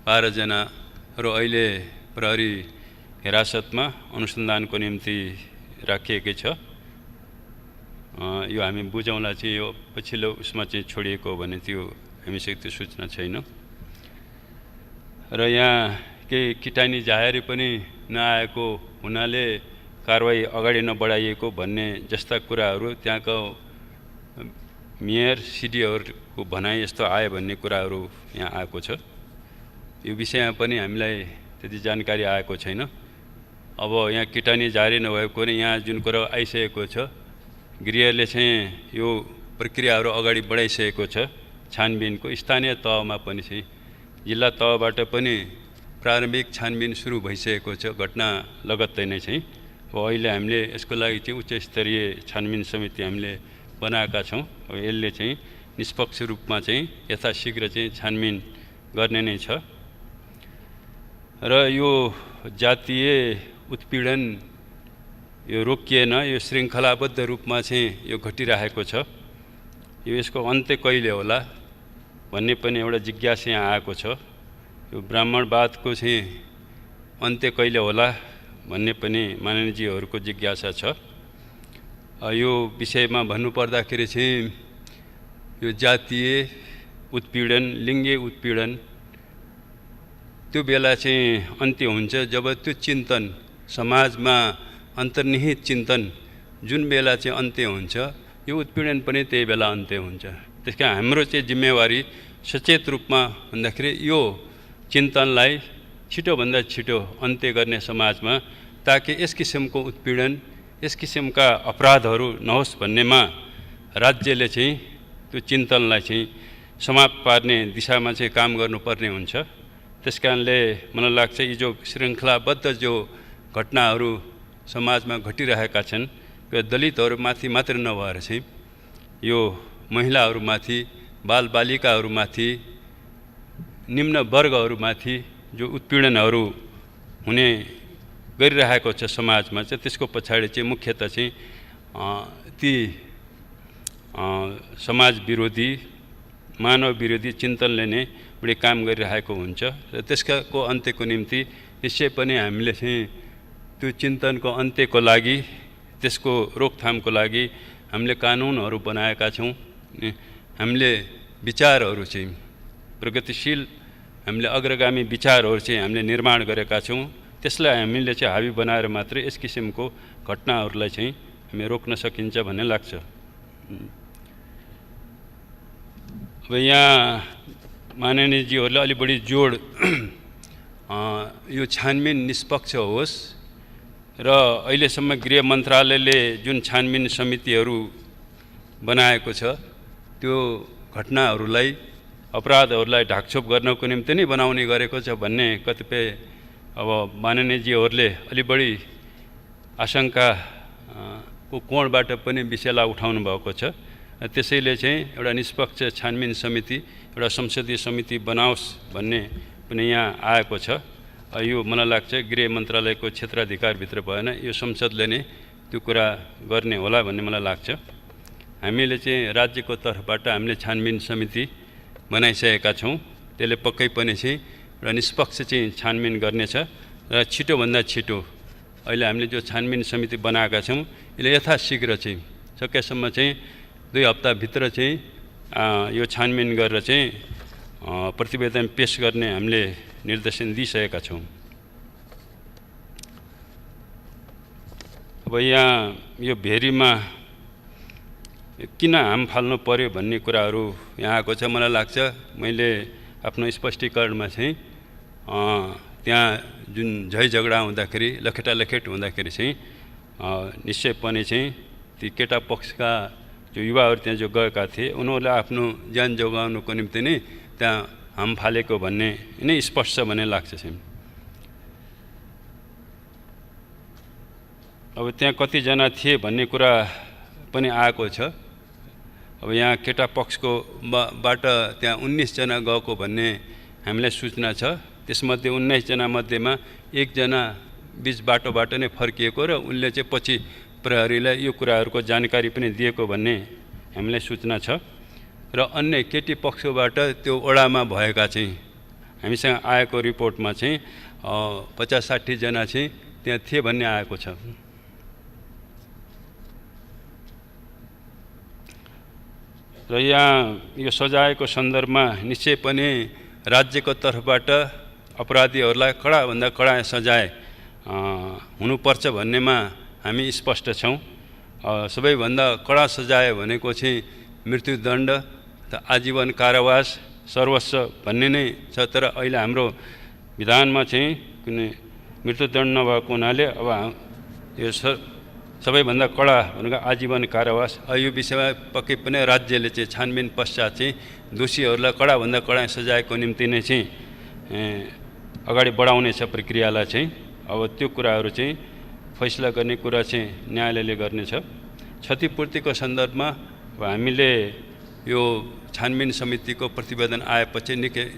Speaker 7: 12 जनाहरू अहिले प्रहरी हिरासतमा अनुसन्धानको निम्ति राखिएकै छ। यो हामी बुझौँला चाहिँ यो पछिल्लो उसमा चाहिँ छोडिएको हो भने त्यो हामीसँग त्यो सूचना छैन। र यहाँ केही किटानी जाहेरी पनि नआएको हुनाले कारवाही अगाडि नबढाइएको भन्ने जस्ता कुराहरू त्यहाँको मेयर सिडिओहरूको भनाइ यस्तो आयो भन्ने कुराहरू यहाँ आएको छ। यो विषयमा पनि हामीलाई त्यति जानकारी आएको छैन। अब यहाँ किटानी जारी नभएको भने यहाँ जुन कुरा आइसकेको छ, गृहले चाहिँ यो प्रक्रियाहरू अगाडि बढाइसकेको छ। छानबिनको स्थानीय तहमा पनि चाहिँ जिल्ला तहबाट पनि प्रारम्भिक छानबिन सुरु भइसकेको छ घटना लगत्तै नै चाहिँ। अब अहिले हामीले यसको लागि चाहिँ उच्च स्तरीय छानबिन समिति हामीले बनाएका छौँ। अब यसले चाहिँ निष्पक्ष रूपमा चाहिँ यथाशीघ्र चाहिँ छानबिन गर्ने नै छ। र यो जातीय उत्पीडन यो रोकिएन, यो श्रृङ्खलाबद्ध रूपमा चाहिँ यो घटिरहेको छ। यो यसको अन्त्य कहिले होला भन्ने पनि एउटा जिज्ञासा यहाँ आएको छ। यो ब्राह्मणवादको चाहिँ अन्त्य कहिले होला भन्ने पनि माननीयजीहरूको जिज्ञासा छ। यो विषयमा भन्नुपर्दाखेरि चाहिँ यो जातीय उत्पीडन, लिङ्गे उत्पीडन त्यो बेला चाहिँ अन्त्य हुन्छ जब त्यो चिन्तन समाजमा अन्तर्निहित चिन्तन जुन बेला चाहिँ अन्त्य हुन्छ, यो उत्पीडन पनि त्यही बेला अन्त्य हुन्छ। त्यसकारण हाम्रो चाहिँ जिम्मेवारी सचेत रूपमा भन्दाखेरि यो चिन्तनलाई छिटोभन्दा छिटो अन्त्य गर्ने समाजमा, ताकि यस किसिमको उत्पीडन, यस किसिमका अपराधहरू नहोस् भन्नेमा राज्यले चाहिँ त्यो चिन्तनलाई चाहिँ समाप्त पार्ने दिशामा चाहिँ काम गर्नुपर्ने हुन्छ। त्यसकारणले मलाई लाग्छ यी जो श्रृङ्खलाबद्ध जो घटनाहरू समाजमा घटिरहेका छन्, यो दलितहरूमाथि मात्र नभएर चाहिँ यो महिलाहरूमाथि, बालबालिकाहरूमाथि, निम्न वर्गहरूमाथि जो उत्पीडनहरू हुने गरिरहेको छ समाजमा चाहिँ, त्यसको पछाडि चाहिँ मुख्यतः चाहिँ ती समाज विरोधी, मानव विरोधी चिन्तनले नै बढी काम गरिरहेको हुन्छ। र त्यसको अन्त्यको निम्ति निश्चय पनि हामीले चाहिँ त्यो चिन्तनको अन्त्यको लागि, त्यसको रोकथामको लागि हामीले कानुनहरू बनाएका छौँ। हामीले विचारहरू चाहिँ प्रगतिशील, हामीले अग्रगामी विचारहरू चाहिँ हामीले निर्माण गरेका छौँ। त्यसलाई हामीले चाहिँ हावी बनाएर मात्रै यस किसिमको घटनाहरूलाई चाहिँ हामी रोक्न सकिन्छ भन्ने लाग्छ। अब यहाँ माननीयजीहरूले अलि बढी जोड यो छानबिन निष्पक्ष होस् र अहिलेसम्म गृह मन्त्रालयले जुन छानबिन समितिहरू बनाएको छ, त्यो घटनाहरूलाई, अपराधहरूलाई ढाकछोप गर्नको निम्ति नै बनाउने गरेको छ भन्ने कतिपय अब माननीयजीहरूले अलि बढी आशंकाको कोणबाट पनि विषयलाई उठाउनु भएको छ। त्यसैले चाहिँ एउटा निष्पक्ष छानबिन समिति, एउटा संसदीय समिति बनाओस् भन्ने पनि यहाँ आएको छ। यो मलाई लाग्छ गृह मन्त्रालयको क्षेत्राधिकारभित्र भएन, यो संसदले नै त्यो कुरा गर्ने होला भन्ने मलाई लाग्छ। हामीले चाहिँ राज्यको तर्फबाट हामीले छानबिन समिति बनाइसकेका छौँ। त्यसले पक्कै पनि चाहिँ एउटा निष्पक्ष चाहिँ छानबिन गर्नेछ र छिटोभन्दा छिटो अहिले हामीले जो छानबिन समिति बनाएका छौँ, यसले यथाशीघ्र चाहिँ सकेसम्म चाहिँ 2 हप्ताभित्र चाहिँ यो छानबिन गरेर चाहिँ प्रतिवेदन पेश गर्ने हामीले निर्देशन दिइसकेका छौँ। अब यहाँ यो भेरीमा किन हाम फाल्नु पर्यो भन्ने कुराहरू यहाँ आएको छ। मलाई लाग्छ मैले आफ्नो स्पष्टीकरणमा चाहिँ त्यहाँ जुन झै झगडा हुँदाखेरि, लखेटालखेट हुँदाखेरि चाहिँ निश्चय पनि चाहिँ ती केटा पक्षका जो युवाहरू त्यहाँ जो गएका थिए, उनीहरूले आफ्नो ज्यान जोगाउनुको निम्ति नै त्यहाँ हाम फालेको भन्ने नै स्पष्ट छ भन्ने लाग्छ चाहिँ। अब त्यहाँ कतिजना थिए भन्ने कुरा पनि आएको छ। अब यहाँ केटा पक्षको बाट त्यहाँ 19 जना गएको भन्ने हामीलाई सूचना छ। त्यसमध्ये 19 जना मध्येमा 1 जना बिच बाटोबाट नै फर्किएको र उनले चाहिँ पछि प्रहरीलाई यो कुराहरूको जानकारी पनि दिएको भन्ने हामीलाई सूचना छ। र अन्य केटी पक्षबाट त्यो ओडामा भएका चाहिँ हामीसँग आएको रिपोर्टमा चाहिँ 50-60 जना चाहिँ त्यहाँ थिए भन्ने आएको छ। र यहाँ यो सजायको सन्दर्भमा निश्चय पनि राज्यको तर्फबाट अपराधीहरूलाई कडाभन्दा कडा सजाय हुनुपर्छ भन्नेमा हामी स्पष्ट छौँ। सबैभन्दा कडा सजाय भनेको चाहिँ मृत्युदण्ड, आजीवन कारावास, सर्वस्व भन्ने नै छ। तर अहिले हाम्रो विधानमा चाहिँ कुनै मृत्युदण्ड नभएको हुनाले अब यो सबैभन्दा कडा भनेको आजीवन कारावास। यो विषयमा पक्कै पनि राज्यले चाहिँ छानबिन पश्चात चाहिँ दोषीहरूलाई कडाभन्दा कडा सजायको निम्ति नै चाहिँ अगाडि बढाउनेछ प्रक्रियालाई चाहिँ। अब त्यो कुराहरू चाहिँ फैसला गर्ने कुरा चाहिँ न्यायालयले गर्नेछ। क्षतिपूर्तिको सन्दर्भमा अब हामीले यो छानबिन समितिको प्रतिवेदन आएपछि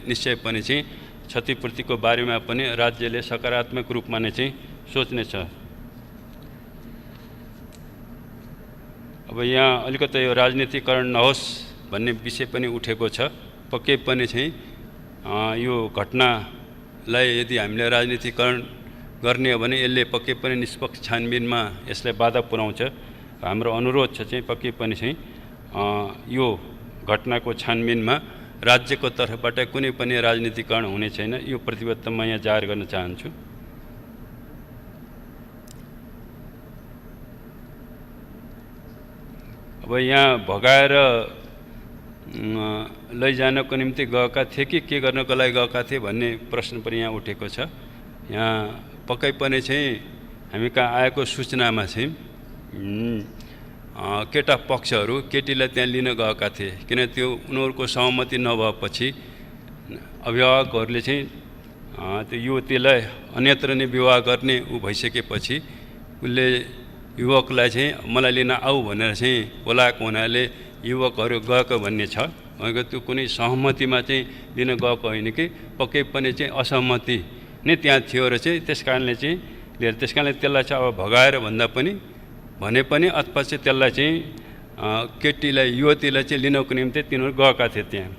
Speaker 7: निश्चय पनि चाहिँ क्षतिपूर्तिको बारेमा पनि राज्यले सकारात्मक रूपमा नै चाहिँ सोच्नेछ। अब यहाँ अलिकति यो राजनीतिकरण नहोस् भन्ने विषय पनि उठेको छ। पक्कै पनि चाहिँ यो घटनालाई यदि हामीले राजनीतिकरण गर्ने हो भने यसले पक्कै पनि निष्पक्ष छानबिनमा यसलाई बाधा पुर्याउँछ। हाम्रो अनुरोध छ चाहिँ पक्कै पनि चाहिँ यो घटनाको छानबिनमा राज्यको तर्फबाट कुनै पनि राजनीतिकरण हुने छैन। यो प्रतिबद्धता म यहाँ जाहेर गर्न चाहन्छु। अब यहाँ भगाएर लैजानको निम्ति गएका थिए कि के गर्नको लागि गएका थिए भन्ने प्रश्न पनि यहाँ उठेको छ। यहाँ पक्कै पनि चाहिँ हामी कहाँ आएको सूचनामा चाहिँ केटा पक्षहरू केटीलाई त्यहाँ लिन गएका थिए। किन त्यो उनीहरूको सहमति नभएपछि अभिभावकहरूले चाहिँ त्यो युवतीलाई अन्यत्र नै विवाह गर्ने भइसकेपछि उसले युवकलाई चाहिँ मलाई लिन आऊ भनेर चाहिँ बोलाएको हुनाले युवकहरू गएको भन्ने छ। त्यो कुनै सहमतिमा चाहिँ लिन गएको होइन कि पक्कै पनि चाहिँ असहमति नै त्यहाँ थियो र चाहिँ त्यस कारणले चाहिँ लिएर त्यस कारणले त्यसलाई चाहिँ अब भगाएर भन्दा पनि भने पनि अथवा चाहिँ त्यसलाई चाहिँ केटीलाई युवतीलाई चाहिँ लिनको निम्ति तिनीहरू गएका थिए त्यहाँ।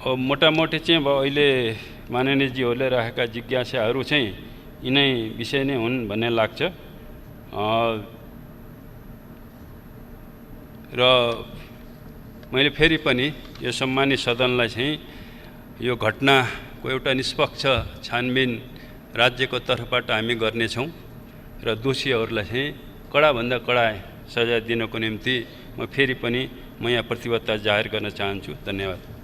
Speaker 7: अब मोटामोटी चाहिँ अब अहिले माननीयजीहरूले राखेका जिज्ञासाहरू चाहिँ यिनै विषय नै हुन् भन्ने लाग्छ। र मैले फेरि पनि यो सम्मानित सदनलाई चाहिँ यो घटनाको एउटा निष्पक्ष छानबिन राज्यको तर्फबाट हामी गर्नेछौँ र दोषीहरूलाई चाहिँ कडाभन्दा कडा सजाय दिनको निम्ति म फेरि पनि यहाँ प्रतिबद्धता जाहेर गर्न चाहन्छु। धन्यवाद।